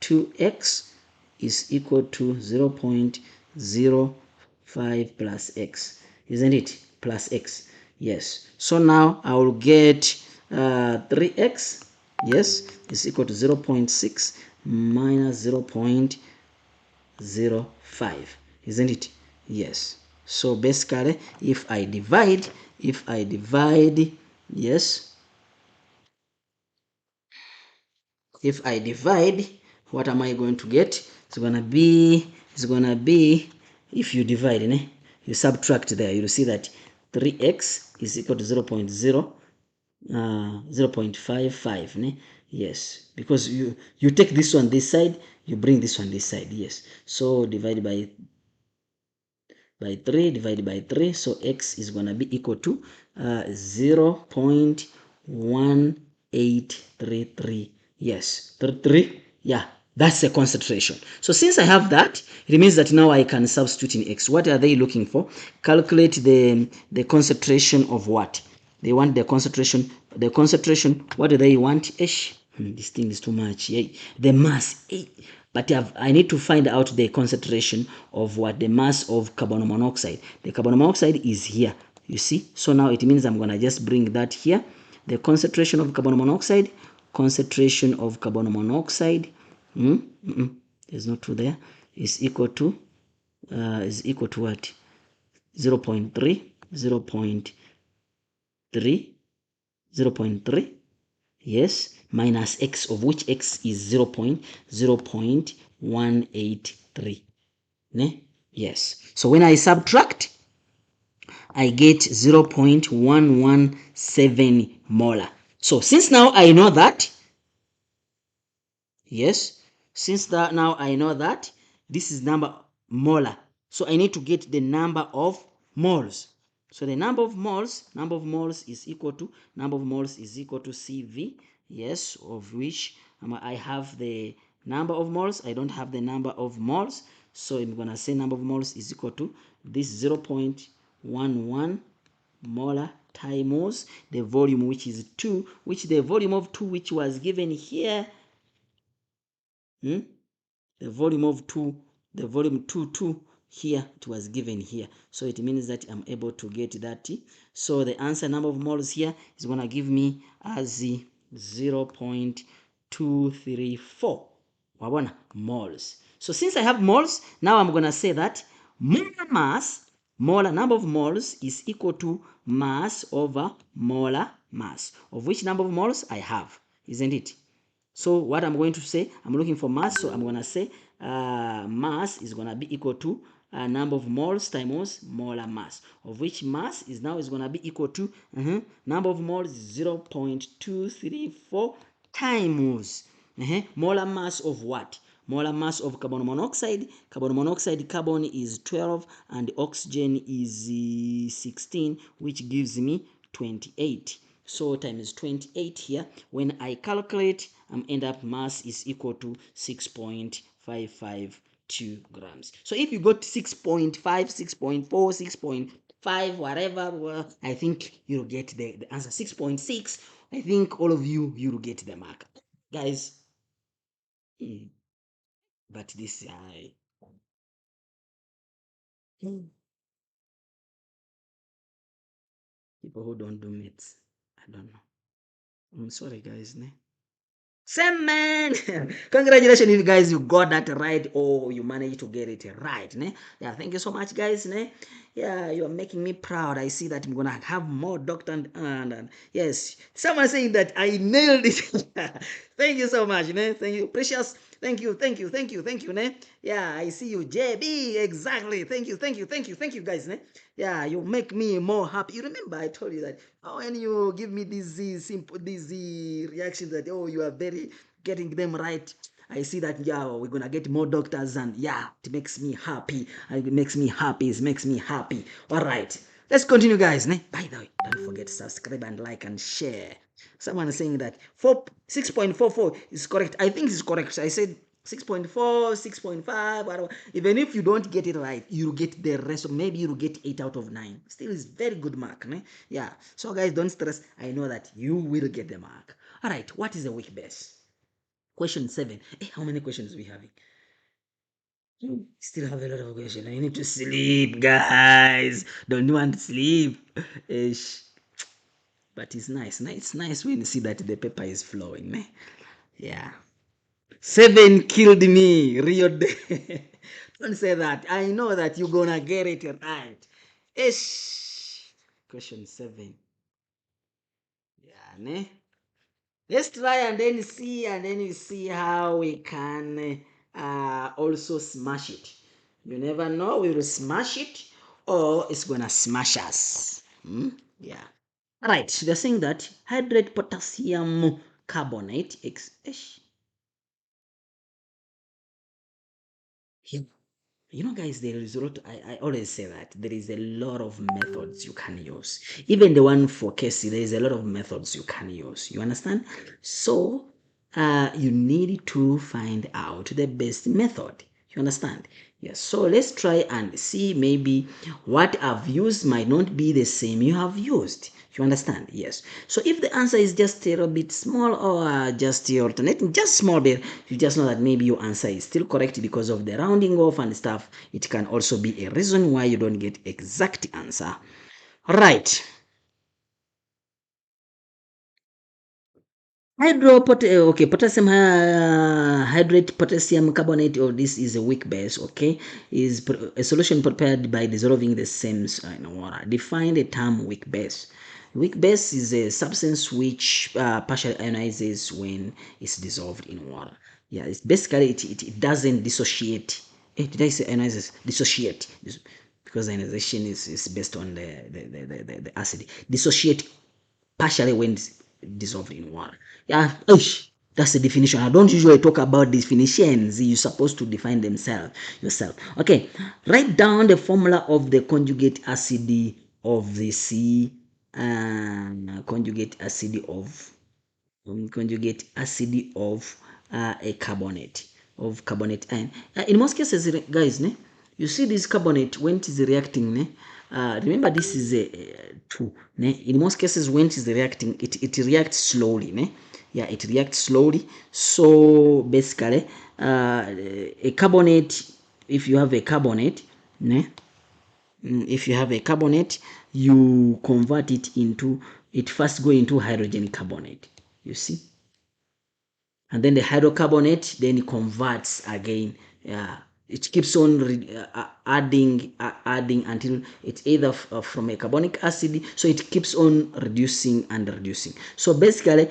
2x is equal to 0.05 plus x, isn't it? Plus x. Yes. So now I will get 3x, yes, is equal to 0.6 minus 0.05, isn't it? Yes. So basically if I divide, yes, if I divide, what am I going to get? It's gonna be, if you divide, you subtract there, you'll see that 3x is equal to 0.55, yes, because you take this one this side, you bring this one this side, yes. So divide by 3, divided by 3, so x is going to be equal to 0.1833, yes, 33, yeah, that's the concentration. So since I have that, it means that now I can substitute in x. What are they looking for? Calculate the concentration of what? They want the concentration, what do they want? This thing is too much, yeah. The mass, but I need to find out the concentration of what? The mass of carbon monoxide. The carbon monoxide is here, you see. So now it means I'm gonna just bring that here. The concentration of carbon monoxide, there's no 2 there, is equal to what? 0.3, 0.3, yes, minus x, of which x is 0.183, yes. So when I subtract, I get 0.117 molar. So since now I know that, yes, since that now I know that this is number molar, so I need to get the number of moles. So the number of moles is equal to CV, yes, of which I have the number of moles, I don't have the number of moles, so I'm gonna say number of moles is equal to this 0.11 molar times the volume, which is 2, which the volume of 2 which was given here, the volume of 2, the volume 2 here, it was given here, so it means that I'm able to get that. So the answer number of moles here is going to give me as 0.234 wabona moles. So since I have moles, now I'm going to say that molar mass, molar number of moles is equal to mass over molar mass, of which number of moles I have, isn't it? So what I'm going to say, I'm looking for mass, so I'm going to say mass is going to be equal to number of moles times molar mass, of which mass is now is going to be equal to number of moles 0.234 times molar mass of what? Molar mass of carbon monoxide. Carbon is 12 and oxygen is 16, which gives me 28. So times 28 here, when I calculate, end up mass is equal to 6.552 grams. So if you got 6.5, 6.4, 6.5, whatever, well, I think you'll get the answer. 6.6, I think all of you'll get the mark, guys. But this People who don't do maths, I don't know. I'm sorry, guys. Ne? Same man. Congratulations, you guys, you got that right, or you managed to get it right. Ne? Yeah, thank you so much, guys. Ne? Yeah, you're making me proud. I see that I'm gonna have more doctor and yes, someone saying that I nailed it. Thank you so much. Ne? Thank you, precious. Thank you, thank you, thank you, thank you. Ne? Yeah, I see you, JB. Exactly. Thank you, thank you, thank you, thank you, guys. Ne? Yeah, you make me more happy. You remember I told you that when you give me these simple these reactions that oh you are very getting them right. I see that yeah we're gonna get more doctors and yeah it makes me happy. It makes me happy. It makes me happy. All right, let's continue, guys. Ne? By the way, don't forget to subscribe and like and share. Someone is saying that 6.44 is correct. I think it's correct. I said 6.4, 6.5, whatever. Even if you don't get it right, you get the rest. Maybe you get 8 out of 9. Still is very good mark. Ne? Yeah. So guys, don't stress. I know that you will get the mark. All right. What is a weak base? Question 7. Hey, how many questions are we having? Still have a lot of questions. I need to sleep, guys. Don't want to sleep. Ish. But it's nice. It's nice when you see that the paper is flowing. Ne? Yeah. 7 killed me. Rio de. Don't say that. I know that you're gonna get it right. Ish. Question 7. Yeah, ne? Let's try and then see, and then you see how we can also smash it. You never know, we will smash it or it's gonna smash us. Yeah. All right, they're saying that hydrate potassium carbonate. You know, guys, there is a lot. I always say that there is a lot of methods you can use. Even the one for Casey, there is a lot of methods you can use. You understand? So, you need to find out the best method. You understand? Yes. So let's try and see. Maybe what I've used might not be the same you have used. You understand? Yes. So if the answer is just a little bit small or just alternating, just small bit, you just know that maybe your answer is still correct because of the rounding off and stuff. It can also be a reason why you don't get exact answer. Right. Potassium hydrate potassium carbonate of this is a weak base. Okay, is a solution prepared by dissolving the same in water. Define the term weak base. Weak base is a substance which partially ionizes when it's dissolved in water. Yeah, it's basically it doesn't dissociate. Did I say ionizes? Dissociate. Because ionization is based on the acid. Dissociate partially when dissolved in water. Yeah, that's the definition. I don't usually talk about definitions. You're supposed to define themselves yourself. Okay, write down the formula of the conjugate acid of the C and conjugate acid of a carbonate ion. In most cases, guys, ne, you see this carbonate when it is reacting. Ne, remember this is a 2. Ne, in most cases, when it is reacting, it reacts slowly. Ne, yeah, it reacts slowly. So basically, a carbonate. If you have a carbonate, ne, if you have a carbonate, you convert it into it first go into hydrogen carbonate. You see, and then the hydrocarbonate then converts again. It keeps on adding until it's either from a carbonic acid, so it keeps on reducing and reducing. So basically,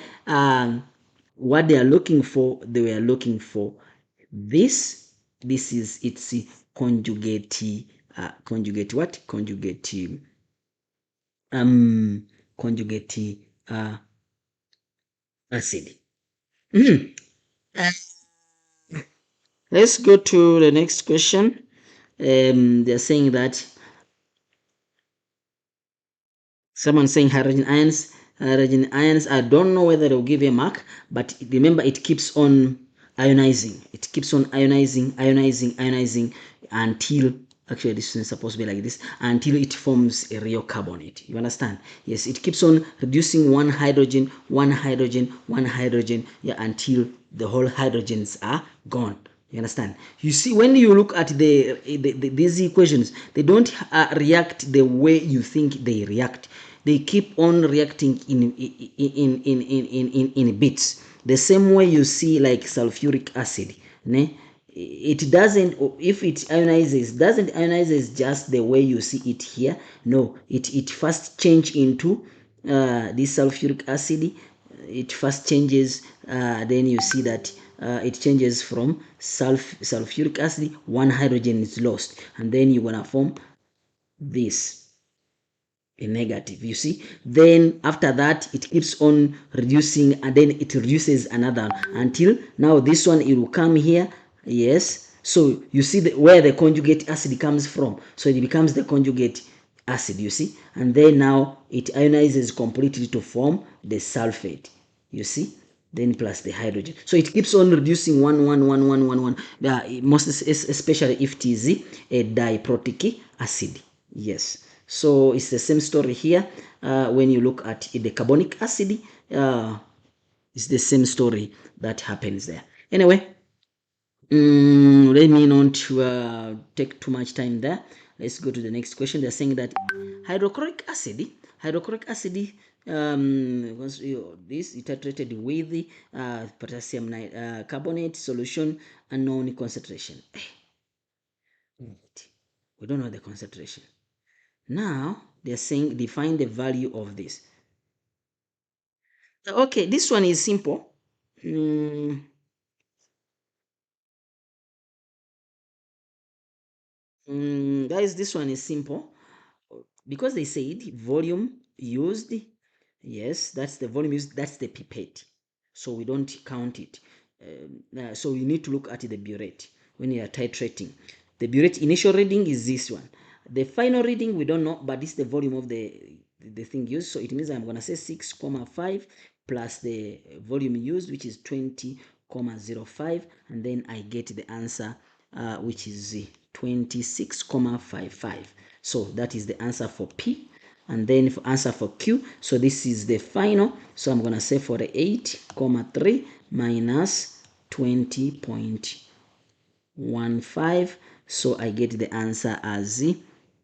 what they were looking for this. This is its conjugate. Conjugate what? Conjugate acid. Mhm. Let's go to the next question. They're saying that someone saying hydrogen ions. Hydrogen ions. I don't know whether they'll give a mark, but remember it keeps on ionizing. It keeps on ionizing until actually this is supposed to be like this until it forms a real carbonate. You understand? Yes, it keeps on reducing one hydrogen, yeah, until the whole hydrogens are gone. You understand? You see, when you look at these equations, they don't react the way you think they react. they keep on reacting in bits. The same way you see like sulfuric acid, ne? It doesn't, if it ionizes, doesn't ionizes just the way you see it here. No, it first change into this sulfuric acid. It first changes, then you see that it changes from sulfuric acid, one hydrogen is lost, and then you're gonna form this, a negative, you see. Then after that it keeps on reducing, and then it reduces another until now this one, it will come here. Yes, so you see where the conjugate acid comes from, so it becomes the conjugate acid, you see, and then now it ionizes completely to form the sulfate, you see, then plus the hydrogen. So it keeps on reducing one, most especially if it is a diprotic acid. Yes, so it's the same story here. When you look at the carbonic acid, it's the same story that happens there. Anyway, let me not take too much time there. Let's go to the next question. They're saying that hydrochloric acid was this titrated with potassium carbonate solution, unknown concentration. We don't know the concentration. Now they're saying define the value of this. Okay, this one is simple. Guys, this one is simple because they said volume used. Yes, that's the volume used, that's the pipette, so we don't count it. So you need to look at the burette when you are titrating. The burette initial reading is this one. The final reading we don't know, but this is the volume of the thing used, so it means I'm gonna say 6,5 plus the volume used, which is 20,05, and then I get the answer, which is 26,55. So that is the answer for P. And then for answer for Q, so this is the final, so I'm gonna say for the 8,3 minus 20.15, so I get the answer as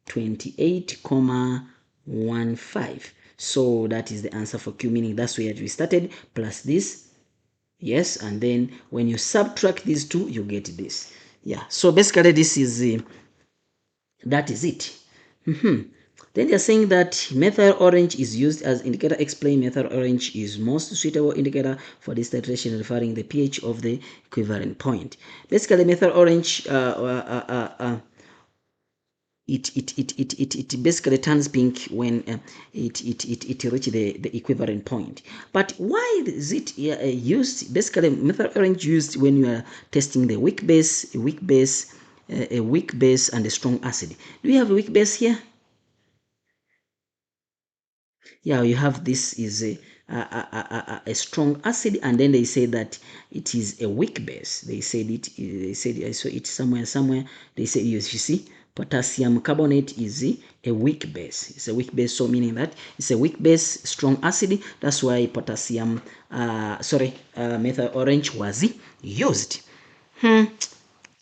28,15. So that is the answer for Q, meaning that's where we started, plus this. Yes, and then when you subtract these two, you get this. Yeah, so basically this is that is it. Then they're saying that methyl orange is used as indicator. Explain methyl orange is most suitable indicator for this titration, referring the pH of the equivalent point. Basically, methyl orange it basically turns pink when it reaches the equivalent point. But why is it used? Basically, methyl orange used when you are testing the weak base, a weak base, and a strong acid. Do you have a weak base here? Yeah, you have this is a strong acid, and then they say that it is a weak base. They said it. They said I saw it somewhere. They say you see potassium carbonate is a weak base. It's a weak base, so meaning that it's a weak base, strong acid. That's why potassium, methyl orange was used.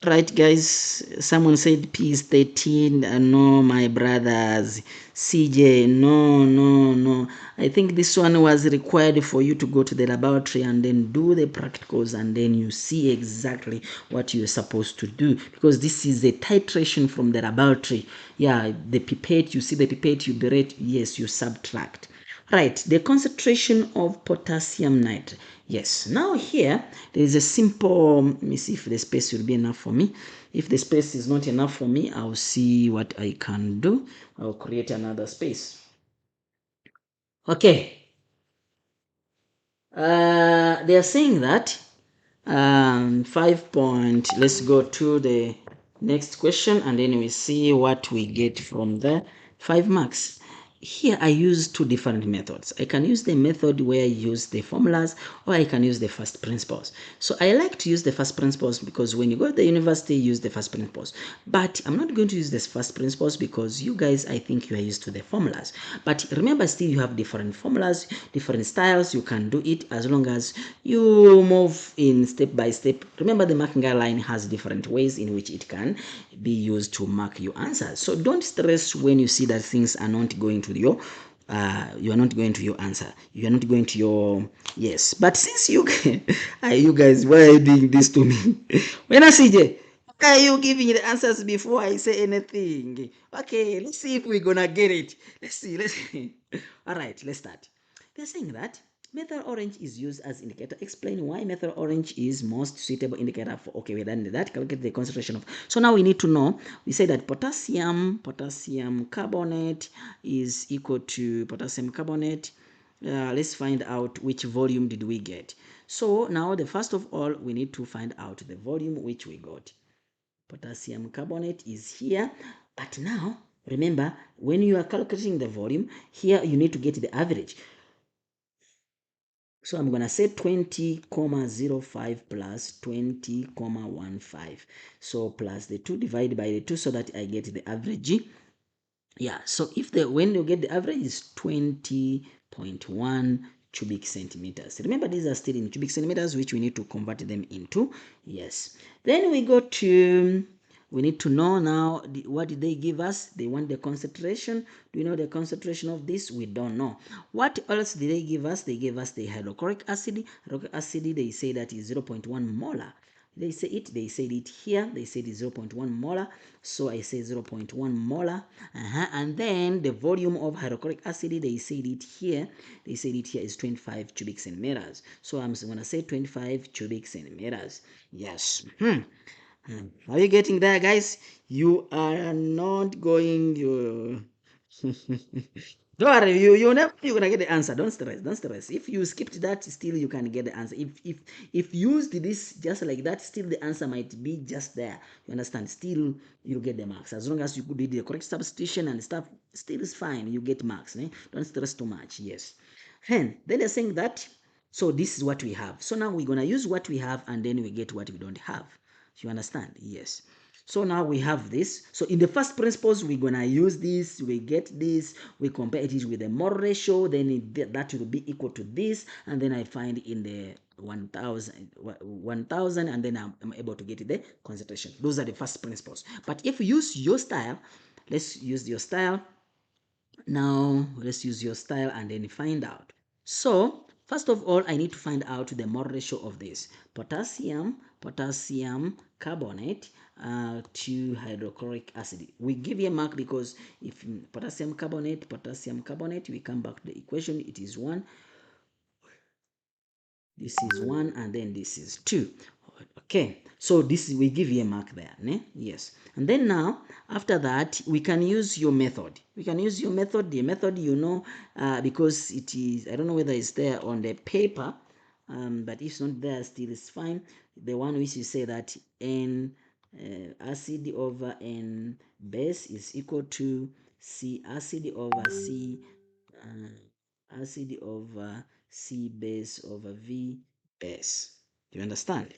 Right, guys, someone said P is 13. No, my brothers. CJ, no. I think this one was required for you to go to the laboratory and then do the practicals, and then you see exactly what you're supposed to do, because this is a titration from the laboratory. Yeah, the pipette, you see the pipette, you burette, yes, you subtract. Right, the concentration of potassium nitrate. Yes, now here there is a simple, let me see if the space will be enough for me. If the space is not enough for me, I'll see what I can do. I'll create another space. Okay. They are saying that 5 point, let's go to the next question and then we see what we get from there. 5 marks. Here I use two different methods. I can use the method where I use the formulas, or I can use the first principles. So I like to use the first principles because when you go to the university, you use the first principles. But I'm not going to use the first principles because you guys, I think you are used to the formulas. But remember, still you have different formulas, different styles. You can do it as long as you move in step by step. Remember, the marking guideline has different ways in which it can be used to mark your answers. So don't stress when you see that things are not going to your you are not going to your answer. You are not going to your yes. But since you you guys, why are you doing this to me? When I CJ, why are you giving the answers before I say anything? Okay, let's see if we're gonna get it. Let's see. Let's see. All right, let's start. They're saying that methyl orange is used as indicator. Explain why methyl orange is most suitable indicator for, okay, we done that. Calculate the concentration of. So now we need to know, we say that potassium carbonate is equal to potassium carbonate. Let's find out which volume did we get. So now the first of all, we need to find out the volume which we got. Potassium carbonate is here, but now remember, when you are calculating the volume here, you need to get the average. So I'm going to say 20,05 plus 20,15. So plus the 2 divided by the 2 so that I get the average. Yeah, so if when you get the average is 20.1 cubic centimeters. Remember, these are still in cubic centimeters, which we need to convert them into. Yes. Then we go to, we need to know now, what did they give us? They want the concentration. Do you know the concentration of this? We don't know. What else did they give us? They gave us the hydrochloric acid. Hydrochloric acid, they say that is 0.1 molar. They said it here, they said it's 0.1 molar, so I say 0.1 molar. And then the volume of hydrochloric acid, they said it here is 25 cubic centimeters. So I'm going to say 25 cubic centimeters. Yes. Are you getting there, guys? You are not going to don't worry, you're gonna get the answer. Don't stress. If you skipped that, still you can get the answer. If used this just like that, still the answer might be just there. You understand? Still you'll get the marks. As long as you did the correct substitution and stuff, still is fine. You get marks. Eh? Don't stress too much. Yes. Then they're saying that, so this is what we have. So now we're gonna use what we have and then we get what we don't have. You understand? Yes. So now we have this. So in the first principles, we're gonna use this, we get this, we compare it with the mole ratio, then that will be equal to this, and then I find in the 1000, and then I'm able to get the concentration. Those are the first principles. But if you use your style, let's use your style. Now let's use your style and then find out. So first of all, I need to find out the mole ratio of this potassium carbonate to hydrochloric acid. We give you a mark because if potassium carbonate, we come back to the equation, it is 1. This is 1 and then this is 2. Okay, so this is, we give you a mark there, né? Yes. And then now after that we can use your method. The method, you know, because it is, I don't know whether it's there on the paper, but if it's not there, still is fine. The one which you say that n acid over n base is equal to C acid over C acid over C base over V base. Do you understand?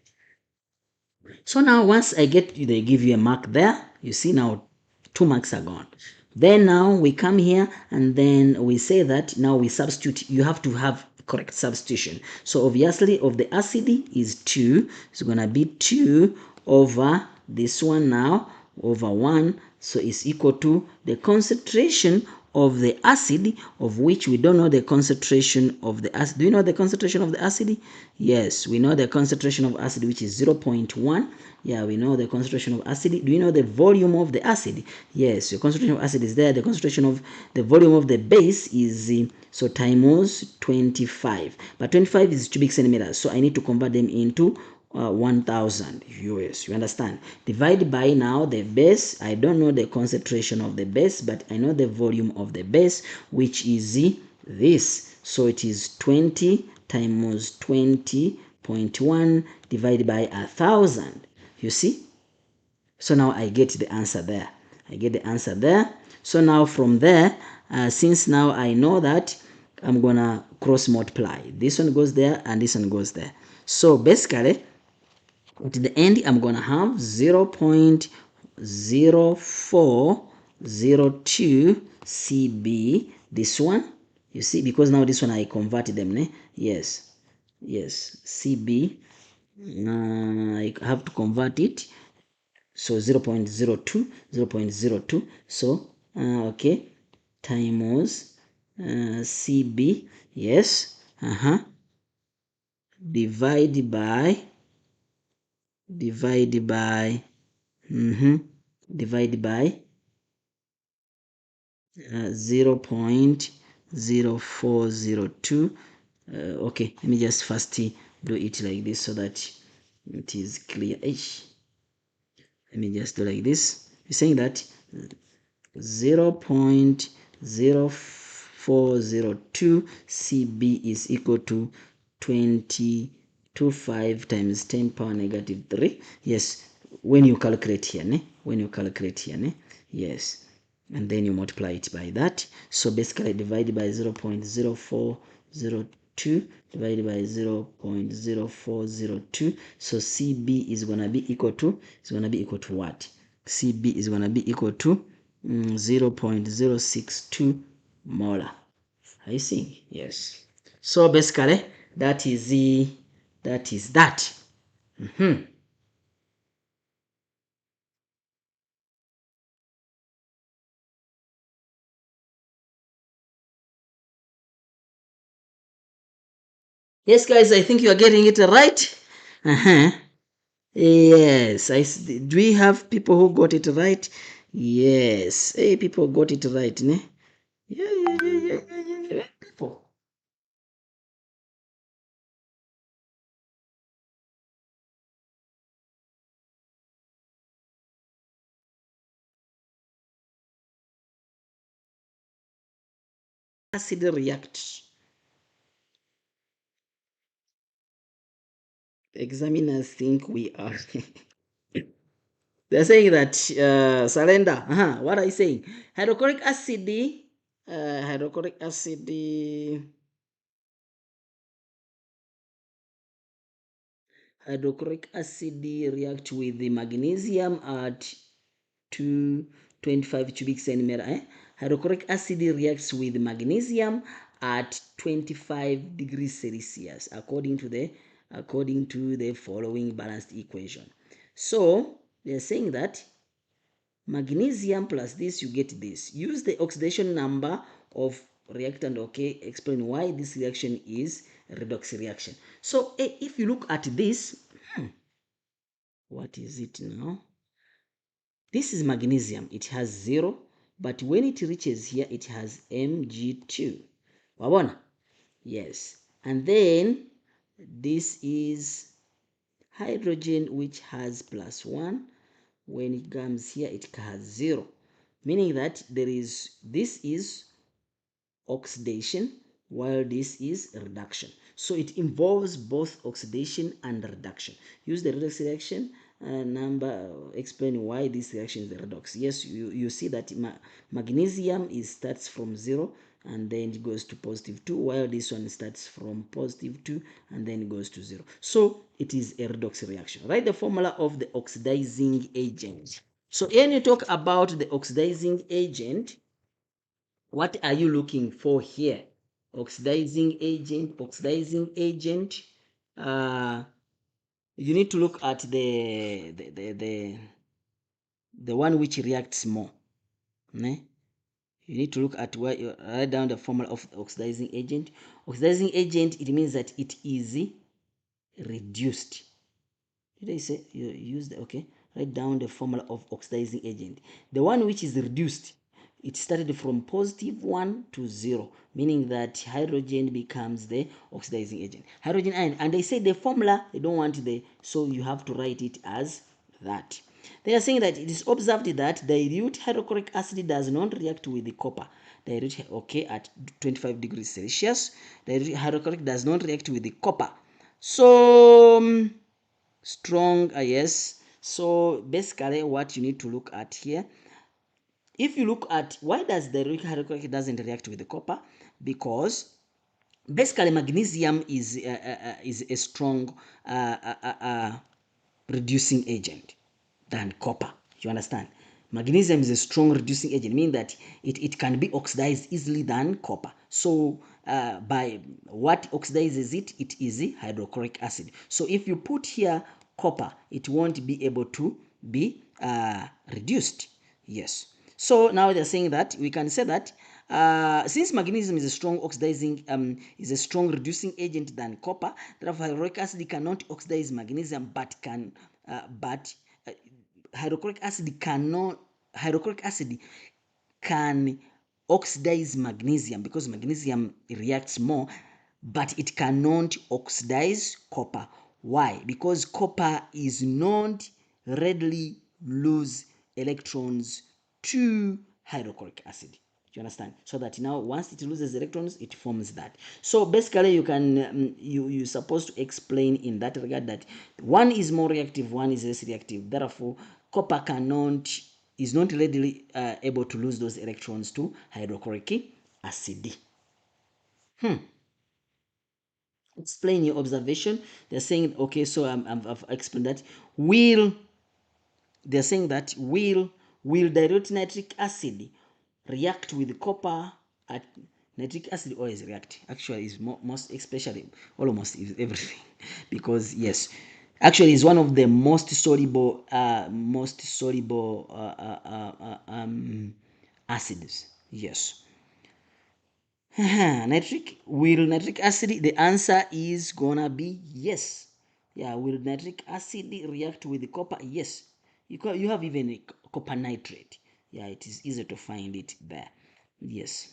So now once I get you, they give you a mark there. You see now 2 marks are gone. Then now we come here and then we say that now we substitute. You have to have correct substitution. So obviously of the acid is 2. It's going to be 2 over this one now over 1. So it's equal to the concentration of the acid, of which we don't know the concentration of the acid. Do you know the concentration of the acid? Yes, we know the concentration of acid, which is 0.1. Yeah, we know the concentration of acid. Do you know the volume of the acid? Yes, the concentration of acid is there. The concentration of the volume of the base is so times 25. But 25 is cubic centimeters, so I need to convert them into 1000 US. You understand? Divide by now the base. I don't know the concentration of the base, but I know the volume of the base, which is this. So it is 20 times 20.1 divided by 1000. You see? So now I get the answer there. So now from there, since now I know that, I'm gonna cross multiply. This one goes there and this one goes there. So basically, at the end, I'm gonna have 0.0402 CB. This one, you see, because now this one I converted them, ne? Yes, CB. I have to convert it. So 0.02. So okay, times Cb, yes, divide by divide by divide by 0.0402. Okay, let me just first do it like this so that it is clear. Let me just do like this. You're saying that 0.0402 Cb is equal to 2025 times 10 power negative 3. Yes, when you calculate here, yes, and then you multiply it by that. So basically divide by 0.0402 divided by 0.0402. So Cb is gonna be equal to what? Cb is gonna be equal to 0.062 molar. I see. Yes. So basically that is that. Yes, guys, I think you are getting it right. Yes, do we have people who got it right? Yes. Hey, people got it right, ne? Yeah. People. Acid react. Examiners think we are. They're saying that surrender. What are you saying? Hydrochloric acid. Hydrochloric acid. Hydrochloric acid react with the magnesium at 225 cubic centimeter. Hydrochloric acid reacts with magnesium at 25 degrees Celsius according to the following balanced equation. So they're saying that magnesium plus this, you get this. Use the oxidation number of reactant. Okay, explain why this reaction is a redox reaction. So if you look at this, what is it now? This is magnesium. It has 0, but when it reaches here, it has Mg2. Wabona? Yes. And then this is hydrogen, which has +1. When it comes here, it has 0, meaning that this is oxidation while this is reduction. So it involves both oxidation and reduction. Use the redox reaction number, explain why this reaction is the redox. Yes, you see that magnesium starts from 0 and then it goes to +2, while this one starts from +2 and then it goes to 0. So it is a redox reaction. Write the formula of the oxidizing agent. So when you talk about the oxidizing agent, what are you looking for here? Oxidizing agent. You need to look at the one which reacts more. Ne? You need to look at where you write down the formula of the oxidizing agent. Oxidizing agent, it means that it is reduced. Did I say you use the okay? Write down the formula of oxidizing agent. The one which is reduced, it started from +1 to 0, meaning that hydrogen becomes the oxidizing agent. Hydrogen ion, and they say the formula, they don't want so you have to write it as that. They are saying that it is observed that dilute hydrochloric acid does not react with the copper. Dilute, okay, at 25 degrees Celsius. Dilute hydrochloric does not react with the copper. So, strong, yes. So basically what you need to look at here, if you look at why does the hydrochloric doesn't react with the copper, because basically magnesium is a strong reducing agent than copper. You understand? Magnesium is a strong reducing agent, meaning that it can be oxidized easily than copper. So by what oxidizes it? It is hydrochloric acid. So if you put here copper, it won't be able to be reduced. Yes. So now they're saying that we can say that Since magnesium is a strong oxidizing is a strong reducing agent than copper, therefore hydrochloric acid cannot oxidize magnesium, but uh, hydrochloric acid cannot hydrochloric acid can oxidize magnesium because magnesium reacts more, but it cannot oxidize copper. Why? Because copper is not readily lose electrons to hydrochloric acid. Do you understand? So that now once it loses electrons, it forms that. So basically you can you're supposed to explain in that regard that one is more reactive, one is less reactive. Therefore, copper cannot is not readily able to lose those electrons to hydrochloric acid. Explain your observation. They're saying, okay, so I've explained that. They're saying that will dilute nitric acid react with copper at nitric acid always react. Actually, is most especially almost is everything because yes, actually is one of the most soluble acids. Yes. Nitric acid, the answer is gonna be yes. Yeah, will nitric acid react with copper? Yes. You have even a copper nitrate. Yeah, it is easy to find it there. Yes.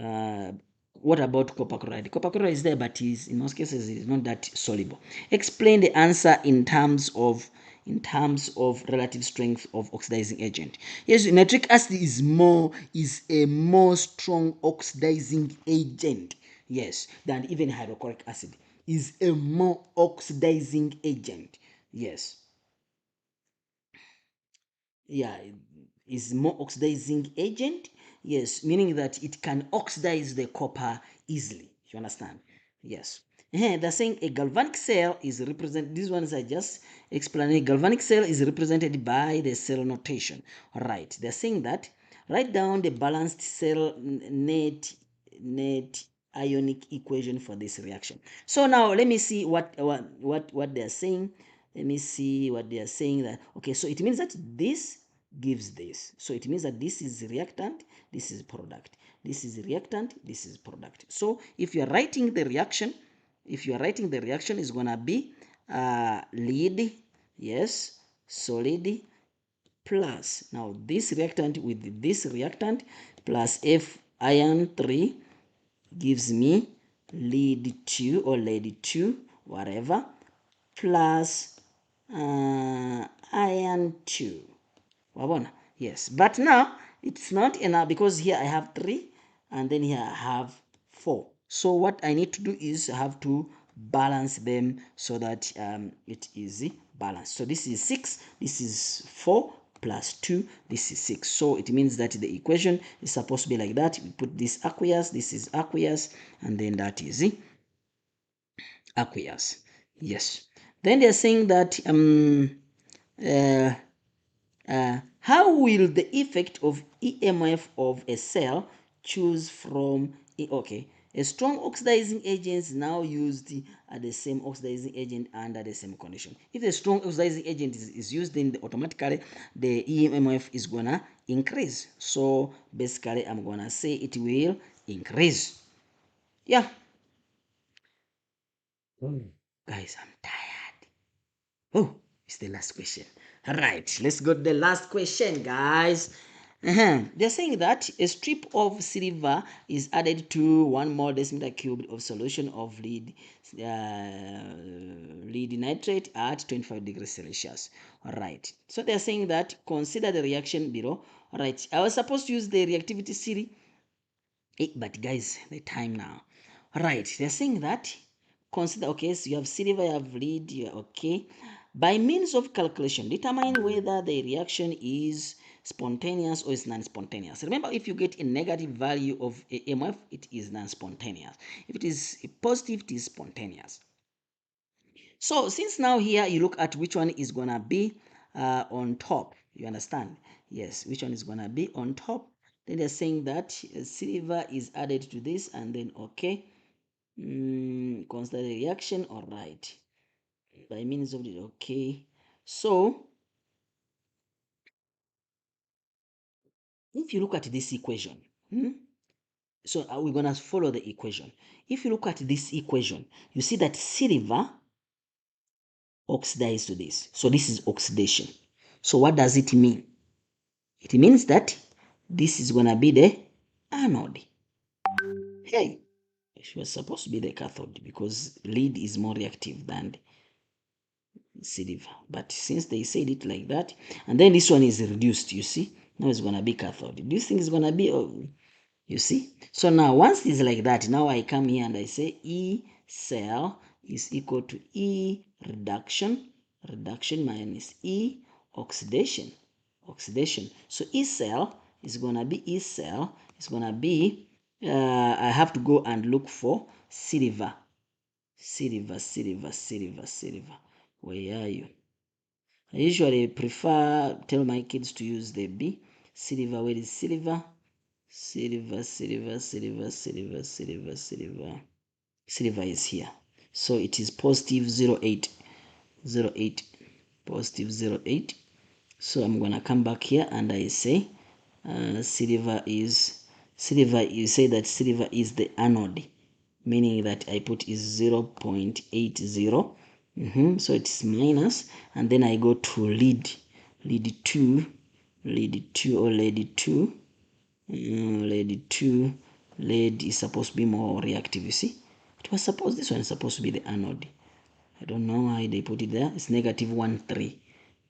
uh, what about copper chloride? Copper chloride is there, but is in most cases it is not that soluble. Explain the answer in terms of relative strength of oxidizing agent. Yes, nitric acid is a more strong oxidizing agent. Yes, than even hydrochloric acid is a more oxidizing agent. Yes. Yeah, is more oxidizing agent. Yes, meaning that it can oxidize the copper easily. You understand? Yes. They're saying a galvanic cell is represented. These ones are just explaining. Galvanic cell is represented by the cell notation. Right. They're saying that write down the balanced cell net ionic equation for this reaction. So now let me see what they're saying. Let me see what they are saying. That okay, so it means that this gives this. So it means that this is reactant, this is product, this is reactant, this is product. So if you are writing the reaction, is gonna be lead, yes, solid, plus now this reactant with this reactant plus F iron 3 gives me lead 2 or lead 2, whatever, plus iron 2. Wabona? Yes, but now it's not enough because here I have 3 and then here I have 4. So what I need to do is I have to balance them so that it is balanced. So this is 6, this is 4 plus 2, this is 6. So it means that the equation is supposed to be like that. We put this aqueous, this is aqueous, and then that is aqueous. Yes. Then they're saying that uh, how will the effect of EMF of a cell choose from okay, a strong oxidizing agent is now used at the same oxidizing agent under the same condition. If a strong oxidizing agent is used, then automatically the EMF is gonna increase. So basically I'm gonna say it will increase. Yeah. Guys, I'm tired. Oh, it's the last question. All right, let's go to the last question, guys. They're saying that a strip of silver is added to 1 mole decimeter cubed of solution of lead nitrate at 25 degrees Celsius. All right. So they're saying that consider the reaction below. All right. I was supposed to use the reactivity series, but guys, the time now. All right. They're saying that consider, okay, so you have silver, you have lead, okay. By means of calculation, determine whether the reaction is spontaneous or is non-spontaneous. Remember, if you get a negative value of EMF, it is non-spontaneous. If it is positive, it is spontaneous. So since now here you look at which one is gonna be on top, you understand? Yes, which one is gonna be on top? Then they're saying that silver is added to this, and then okay, consider the reaction. All right, by means of it. Okay, so if you look at this equation, So we're going to follow the equation. If you look at this equation, you see that silver oxidized to this. So this is oxidation. So what does it mean? It means that this is going to be the anode. Hey, it was supposed to be the cathode because lead is more reactive than silver. But since they said it like that, and then this one is reduced, you see, now it's going to be cathode. Do you think it's going to be, you see? So now once it's like that, now I come here and I say E cell is equal to E reduction minus E oxidation. So E cell is going to be I have to go and look for silver. Where are you? I usually tell my kids to use the B. Silver, where is silver? Silver is here. So it is positive 0.8. Positive 0.8. So I'm gonna come back here and I say silver, you say that silver is the anode, meaning that I put is 0.80. So it's minus, and then I go to lead 2 or lead 2. Lead is supposed to be more reactive, you see. This one is supposed to be the anode. I don't know why they put it there. It's negative 1.3.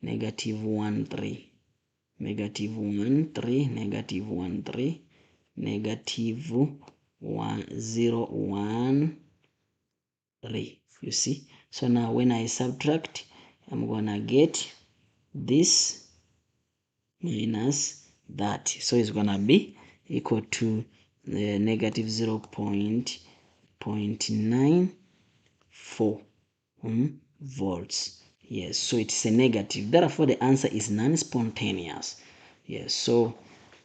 Negative 1.3. Negative 1.3. Negative 1.3. Negative 1.013. You see? So now when I subtract, I'm gonna get this minus that. So it's gonna be equal to negative 0.94 volts. Yes, so it's a negative. Therefore, the answer is non-spontaneous. Yes, so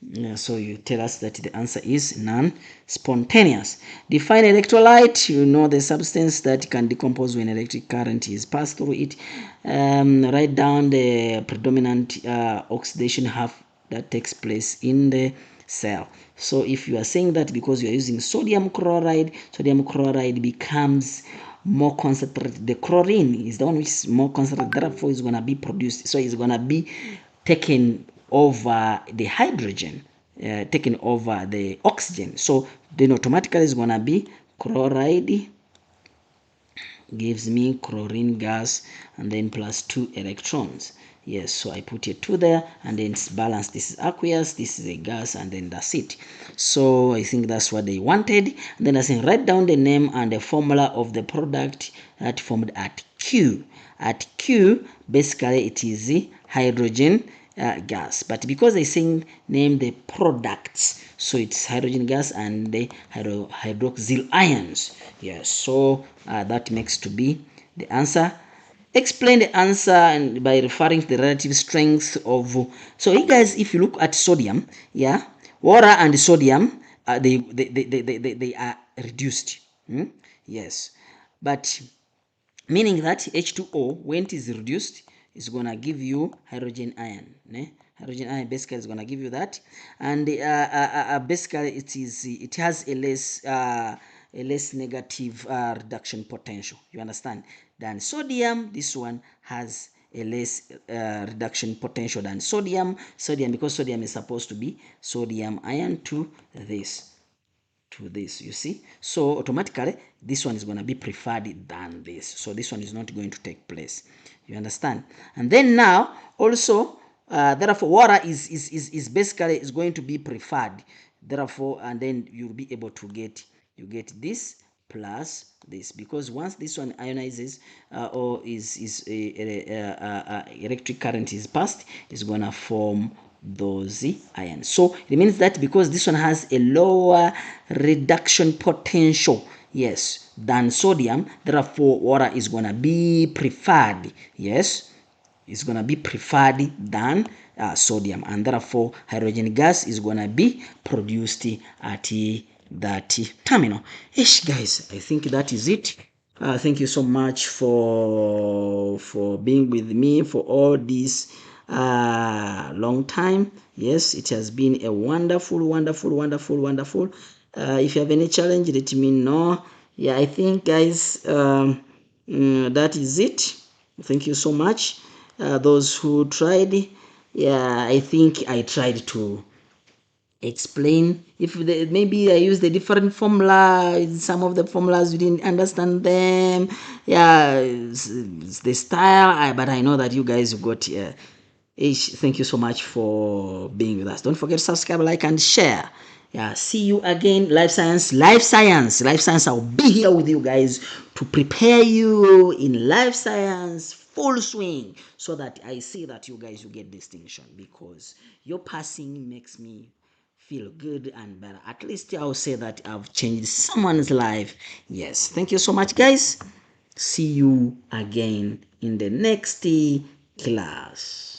you tell us that the answer is non-spontaneous. Define electrolyte. You know the substance that can decompose when electric current is passed through it. Write down the predominant oxidation half that takes place in the cell. So if you are saying that because you are using sodium chloride becomes more concentrated. The chlorine is the one which is more concentrated, therefore it's going to be produced. So it's going to be taken over the hydrogen, taken over the oxygen. So then automatically it's going to be chloride gives me chlorine gas and then plus 2 electrons. Yes, so I put a 2 there and then it's balanced. This is aqueous, this is a gas, and then that's it. So I think that's what they wanted. And then I say write down the name and the formula of the product that formed at Q. At Q, basically it is the hydrogen gas, but because they saying name the products, so it's hydrogen gas and the hydroxyl ions. Yes, so that makes to be the answer. Explain the answer and by referring to the relative strength of. So you guys, if you look at sodium, yeah, water and sodium, they are reduced. Yes, but meaning that H2O, when it is reduced, is gonna give you hydrogen ion. Hydrogen ion basically is gonna give you that, and basically it has a less negative reduction potential. You understand? Than sodium. This one has a less reduction potential than sodium. Because sodium is supposed to be sodium ion to this. You see, so automatically this one is going to be preferred than this, so this one is not going to take place. You understand? And then now also therefore water is basically is going to be preferred, therefore, and then you'll be able to get this plus this, because once this one ionizes or is electric current is passed, is gonna form those ions. So it means that because this one has a lower reduction potential, yes, than sodium, therefore water is gonna be preferred. Yes, it's gonna be preferred than sodium, and therefore hydrogen gas is gonna be produced at that terminal. Ish, guys, I think that is it. Thank you so much for being with me for all this long time. Yes, it has been a wonderful, wonderful, wonderful, wonderful. If you have any challenge, let me know. Yeah, I think, guys, that is it. Thank you so much. Those who tried, yeah, I think I tried to explain. If maybe I use the different formula, some of the formulas you didn't understand them. Yeah, it's the style, but I know that you guys got. Thank you so much for being with us. Don't forget to subscribe, like, and share. Yeah, see you again. Life science, life science, life science. I'll be here with you guys to prepare you in life science full swing, so that I see that you guys will get distinction, because your passing makes me feel good and better. At least I'll say that I've changed someone's life. Yes, thank you so much, guys. See you again in the next class.